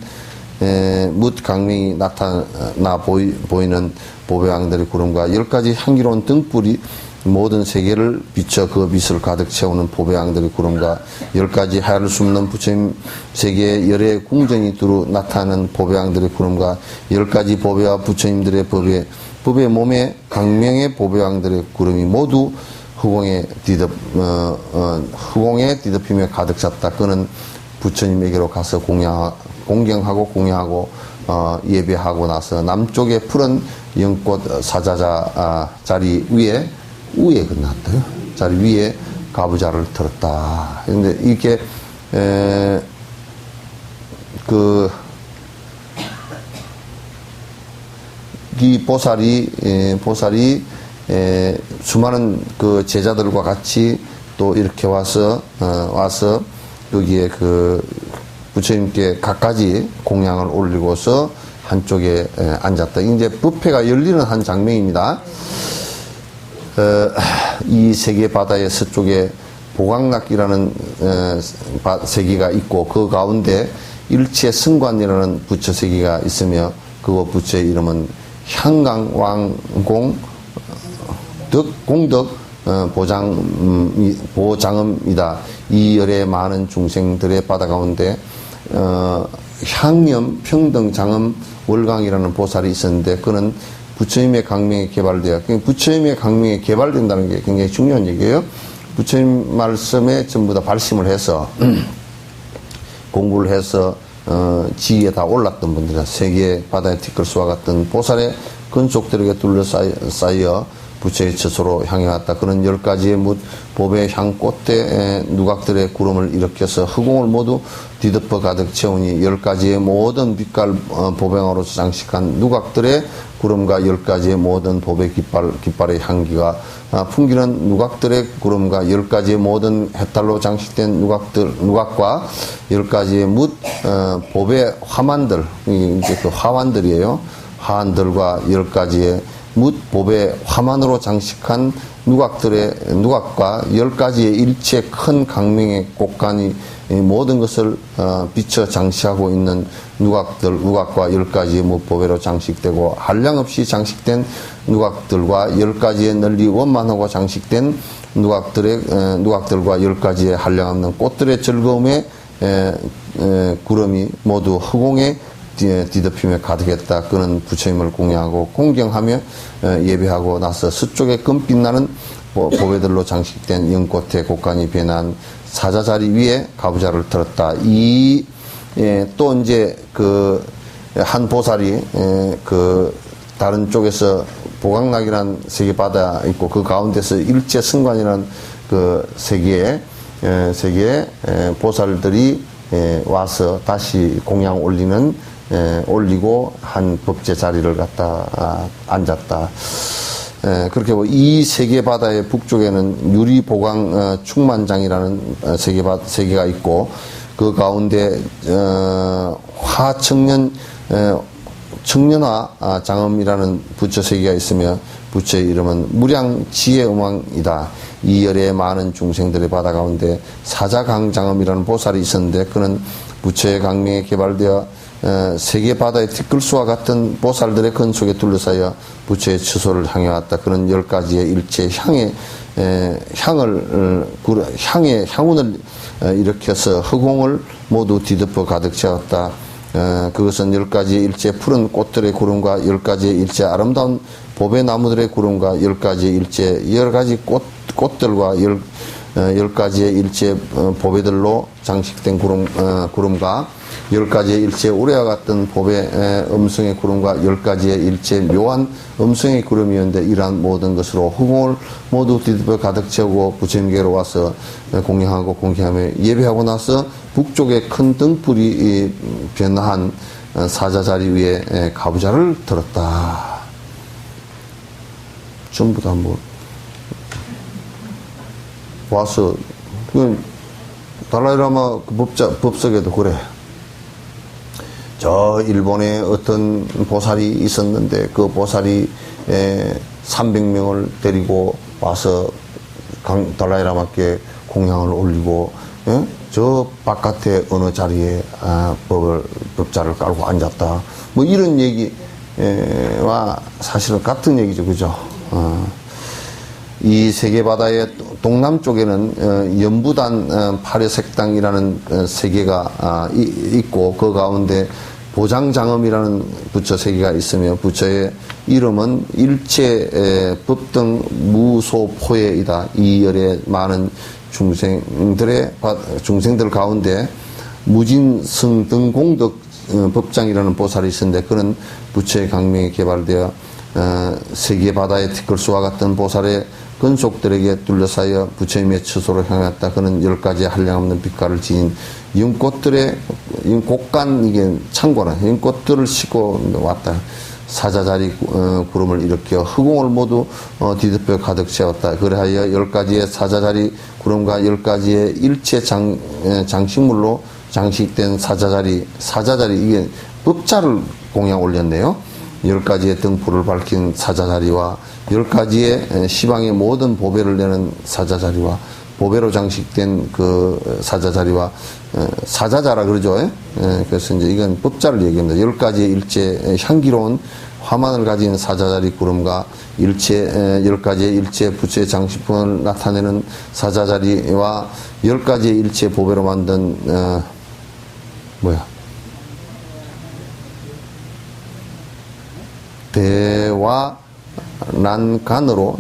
뭇 강명이 나타나 보이는 보배왕들의 구름과 10가지 향기로운 등불이 모든 세계를 비춰 그 빛을 가득 채우는 보배왕들의 구름과 10가지 하야를 숨는 부처님 세계의 열의 궁전이 두루 나타나는 보배왕들의 구름과 10가지 보배와 부처님들의 법의 몸에 강명의 보배왕들의 구름이 모두 허공에 뒤덮이며 가득 찼다. 그는 부처님에게로 가서 공경하고 공양하고 예배하고 나서 남쪽의 푸른 연꽃 사자자 자리 위에 끝났대요. 자리 위에 가부좌를 들었다. 그런데 이렇게 이 보살이 수많은 그 제자들과 같이 또 이렇게 와서 여기에 부처님께 갖가지 공양을 올리고서 한쪽에 앉았다. 이제 뷔페가 열리는 한 장면입니다. 이 세계 바다의 서쪽에 보각락이라는 세계가 있고 그 가운데 일체 승관이라는 부처 세계가 있으며 그 부처의 이름은 향강왕공 공덕 보장음이다. 이 열의 많은 중생들의 바다 가운데 향염 평등 장음 월강이라는 보살이 있었는데 그는 부처님의 강명에 개발되어 부처님의 강명에 개발된다는 게 굉장히 중요한 얘기예요. 부처님 말씀에 전부 다 발심을 해서 공부를 해서 지위에 다 올랐던 분들이다. 세계 바다의 티끌수와 같은 보살의 근속들에게 둘러싸여 부처의 처소로 향해 왔다. 그런 10가지의 묻 보배 향꽃대 누각들의 구름을 일으켜서 흑공을 모두 뒤덮어 가득 채우니 10가지의 모든 빛깔 보배ঙ으로서 장식한 누각들의 구름과 10가지의 모든 보배 깃발의 향기가 풍기는 누각들의 구름과 10가지의 모든 해탈로 장식된 누각과 10가지의 묻 보배 화만들, 이제 그 화환들이에요. 화환들과 10가지의 묻 보배 화만으로 장식한 누각과 10가지의 일체 큰 강명의 꽃간이 모든 것을 비춰 장식하고 있는 누각과 10가지의 묻 보배로 장식되고 한량없이 장식된 누각들과 10가지의 널리 원만하고 장식된 누각들과 10가지의 한량없는 꽃들의 즐거움에 구름이 모두 허공에 뒤덮이며 가득했다. 그는 부처님을 공양하고 공경하며 예배하고 나서 서쪽에 금빛나는 보배들로 장식된 연꽃의 곡간이 배난 사자자리 위에 가부좌를 들었다. 또 이제 그 한 보살이 그 다른 쪽에서 보각락이라는 세계 바다 있고 그 가운데서 일제 승관이라는 그 세계에 보살들이 와서 다시 공양 올리고 한 법제 자리를 갖다 앉았다. 그렇게 이 세계 바다의 북쪽에는 유리보강 충만장이라는 세계가 있고 그 가운데 청년화 장엄이라는 부처 세계가 있으며 부처의 이름은 무량지혜음왕이다. 이 열의 많은 중생들의 바다 가운데 사자강장엄이라는 보살이 있었는데 그는 부처의 강명에 개발되어 세계 바다의 티끌수와 같은 보살들의 근속에 둘러싸여 부처의 처소를 향해 왔다. 그는 10가지의 일체 향운을 일으켜서 허공을 모두 뒤덮어 가득 채웠다. 그것은 10가지의 일체 푸른 꽃들의 구름과 10가지의 일체 아름다운 보배나무들의 구름과 10가지의 일체 여러가지 꽃들과 10가지의 일체 보배들로 장식된 구름과 10가지의 일체 우레와 같은 보배 음성의 구름과 10가지의 일체 묘한 음성의 구름이었는데 이러한 모든 것으로 허공을 모두 뒤덮어 가득 채우고 부처님께로 와서 공양하고 공경하며 예배하고 나서 북쪽에 큰 등불이 변화한 사자자리 위에 가부좌를 들었다. 전부 다 뭐 와서 달라이라마 법석에도 그래. 저 일본에 어떤 보살이 있었는데 그 보살이 300명을 데리고 와서 달라이라마께 공양을 올리고 저 바깥에 어느 자리에 법자를 깔고 앉았다. 뭐 이런 얘기와 사실은 같은 얘기죠, 그죠? 이 세계바다의 동남쪽에는 연부단 파려색당이라는 세계가 있고 그 가운데 보장장엄이라는 부처 세계가 있으며 부처의 이름은 일체 법등 무소포예이다. 이 열의 많은 중생들 가운데 무진승등 공덕 법장이라는 보살이 있었는데 그는 부처의 강명에 개발되어 세계 바다의 티끌수와 같은 보살의 근속들에게 둘러싸여 부처님의 처소로 향했다. 그는 10가지 한량없는 빛깔을 지닌 연꽃들의 곡간 이게 창고는 연꽃들을 싣고 왔다. 사자자리 구름을 일으켜 흑공을 모두 뒤덮여 가득 채웠다. 그래하여 10가지의 사자자리 구름과 10가지의 일체 장식물로 장식된 사자자리 이게 법자를 공양 올렸네요. 10가지의 등불을 밝힌 사자자리와 10가지의 시방의 모든 보배를 내는 사자자리와 보배로 장식된 그 사자 자리와 사자자라 그러죠. 그래서 이제 이건 법자를 얘기합니다. 10가지의 일체 향기로운 화만을 가진 사자자리 구름과 10가지의 일체 부처의 장식품을 나타내는 사자자리와 10가지의 일체 보배로 만든 대와 난간으로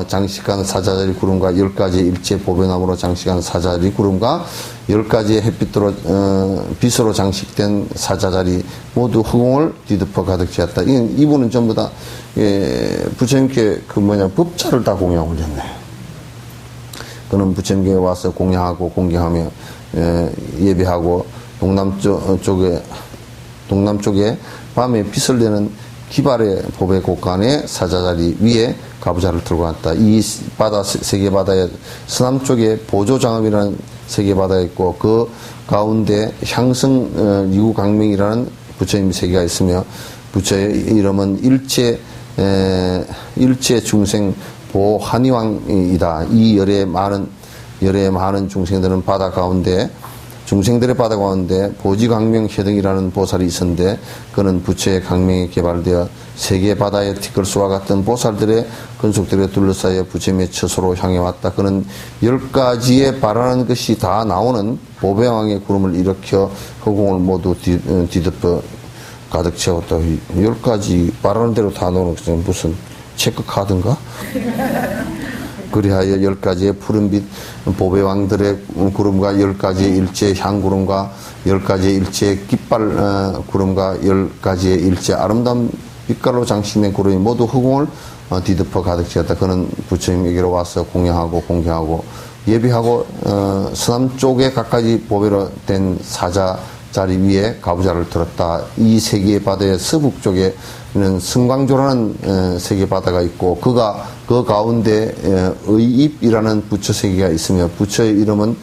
장식한 사자자리 구름과 10가지의 일체 보배나무로 장식한 사자자리 구름과 10가지의 햇빛으로 빛으로 장식된 사자자리 모두 허공을 뒤덮어 가득 채웠다. 이분은 전부 다 부처님께 법자를 다 공양 올렸네. 그는 부처님께 와서 공양하고 공경하며 예배하고 동남쪽에 밤에 빛을 내는 기발의 보배 곡간의 사자자리 위에 가부좌를 들고 왔다. 이 바다, 세계바다의 서남쪽에 보조장엄이라는 세계바다가 있고 그 가운데 향성 유강명이라는 부처님 세계가 있으며 부처의 이름은 일체 중생 보한의왕이다. 이 열의 많은 중생들은 바다 가운데 중생들의 바다 가운데 보지광명 해등이라는 보살이 있었는데 그는 부처의 강명에 개발되어 세계 바다의 티끌수와 같은 보살들의 근속들에 둘러싸여 부처님의 처소로 향해 왔다. 그는 10가지에 바라는 것이 다 나오는 보배왕의 구름을 일으켜 허공을 모두 뒤덮어 가득 채웠다. 10가지 바라는 대로 다 나오는 것은 무슨 체크카드인가? 그리하여 10가지의 푸른빛 보배왕들의 구름과 10가지의 일체 향구름과 10가지의 일체 깃발 구름과 10가지의 일체 아름다운 빛깔로 장식된 구름이 모두 허공을 뒤덮어 가득 채웠다. 그는 부처님에게로 와서 공양하고 공경하고 예비하고 서남쪽에 각가지 보배로 된 사자 자리 위에 가부좌를 들었다. 이 세계의 바다의 서북쪽에는 승광조라는 세계 바다가 있고 그 가운데 의입이라는 부처 세계가 있으며 부처의 이름은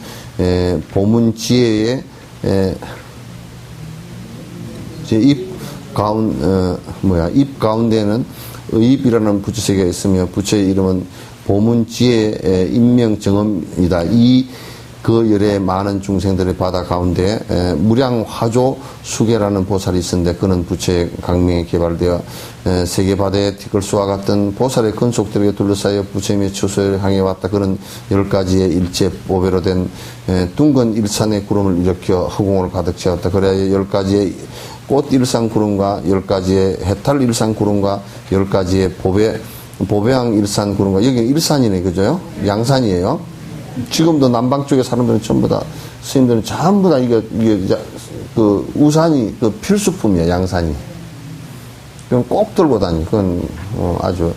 보문지혜의 입 가운데는 의입이라는 부처 세계가 있으며 부처의 이름은 보문지혜의 인명정음이다. 그 열의 많은 중생들의 바다 가운데 무량화조 수계라는 보살이 있었는데 그는 부처의 강명에 개발되어 세계 바다의 티끌수와 같은 보살의 근속들에게 둘러싸여 부처님의 처소를 향해 왔다. 그는 10가지의 일체 보배로 된 둥근 일산의 구름을 일으켜 허공을 가득 채웠다. 그래야 10가지의 꽃 일산 구름과 10가지의 해탈 일산 구름과 10가지의 보배왕 일산 구름과 여기 일산이네, 그죠? 양산이에요. 지금도 남방 쪽에 사람들은 전부 다, 스님들은 전부 다 이게 그 우산이 그 필수품이야, 양산이. 그건 꼭 들고 다니. 그건 아주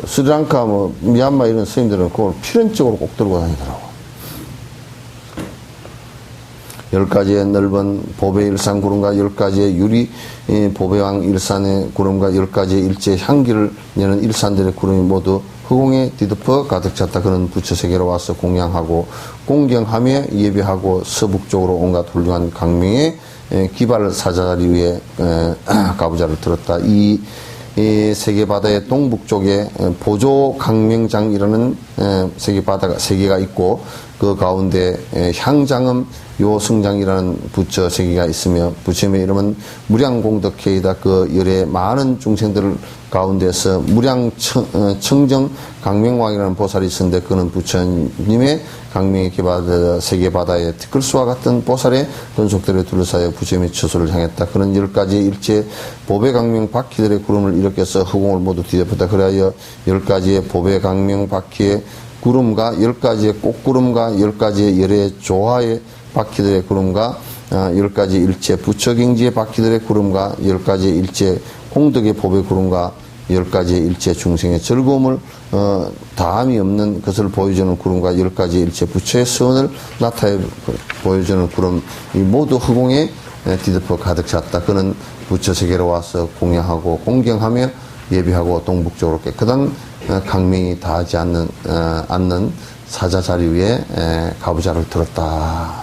스리랑카 미얀마 이런 스님들은 그걸 필연적으로 꼭 들고 다니더라고. 10가지의 넓은 보배 일산 구름과 10가지의 유리 보배왕 일산의 구름과 10가지의 일제 향기를 내는 일산들의 구름이 모두 허공에 뒤덮어 가득 찼다. 그는 부처 세계로 와서 공양하고 공경하며 예배하고 서북쪽으로 온갖 훌륭한 강명의 기발 사자리 위에 가부좌를 들었다. 이 세계 바다의 동북쪽에 보조 강명장이라는 세계가 있고 그 가운데 향장음 요승장이라는 부처 세계가 있으며 부처님의 이름은 무량공덕회이다. 그 열의 많은 중생들 가운데서 무량청정 강명왕이라는 보살이 있었는데 그는 부처님의 강명에 개발되어 세계 바다의 티끌수와 같은 보살의 근속들에 둘러싸여 부처님의 처소를 향했다. 그는 10가지의 일체 보배강명 바퀴들의 구름을 일으켜서 허공을 모두 뒤덮었다. 그래야 10가지의 보배강명 바퀴의 구름과 10가지의 꽃구름과 10가지의 열의 조화의 바퀴들의 구름과 10가지 일체 부처경지의 바퀴들의 구름과 10가지 일체 공덕의 보배 구름과 10가지 일체 중생의 즐거움을 다함이 없는 것을 보여주는 구름과 10가지 일체 부처의 서원을 나타내 보여주는 구름 이 모두 허공에 뒤덮어 가득 찼다. 그는 부처 세계로 와서 공양하고 공경하며 예비하고 동북쪽으로 깨끗한 강명이 닿지 않는 사자 자리 위에 가부좌를 들었다.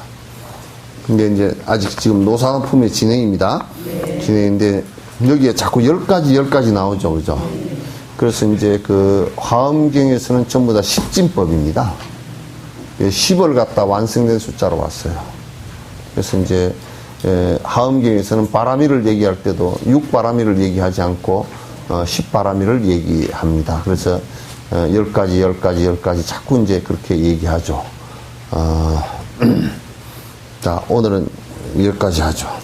근데 이제 아직 지금 노사품의 진행입니다. 진행인데 여기에 자꾸 10가지 나오죠. 그죠? 그래서 이제 그 화엄경에서는 전부 다 십진법입니다. 10을 갖다 완성된 숫자로 왔어요. 그래서 이제 화엄경에서는 바라미를 얘기할 때도 6바라미를 얘기하지 않고 10바라미를 얘기합니다. 그래서 10가지 자꾸 이제 그렇게 얘기하죠. 자, 오늘은 여기까지 하죠.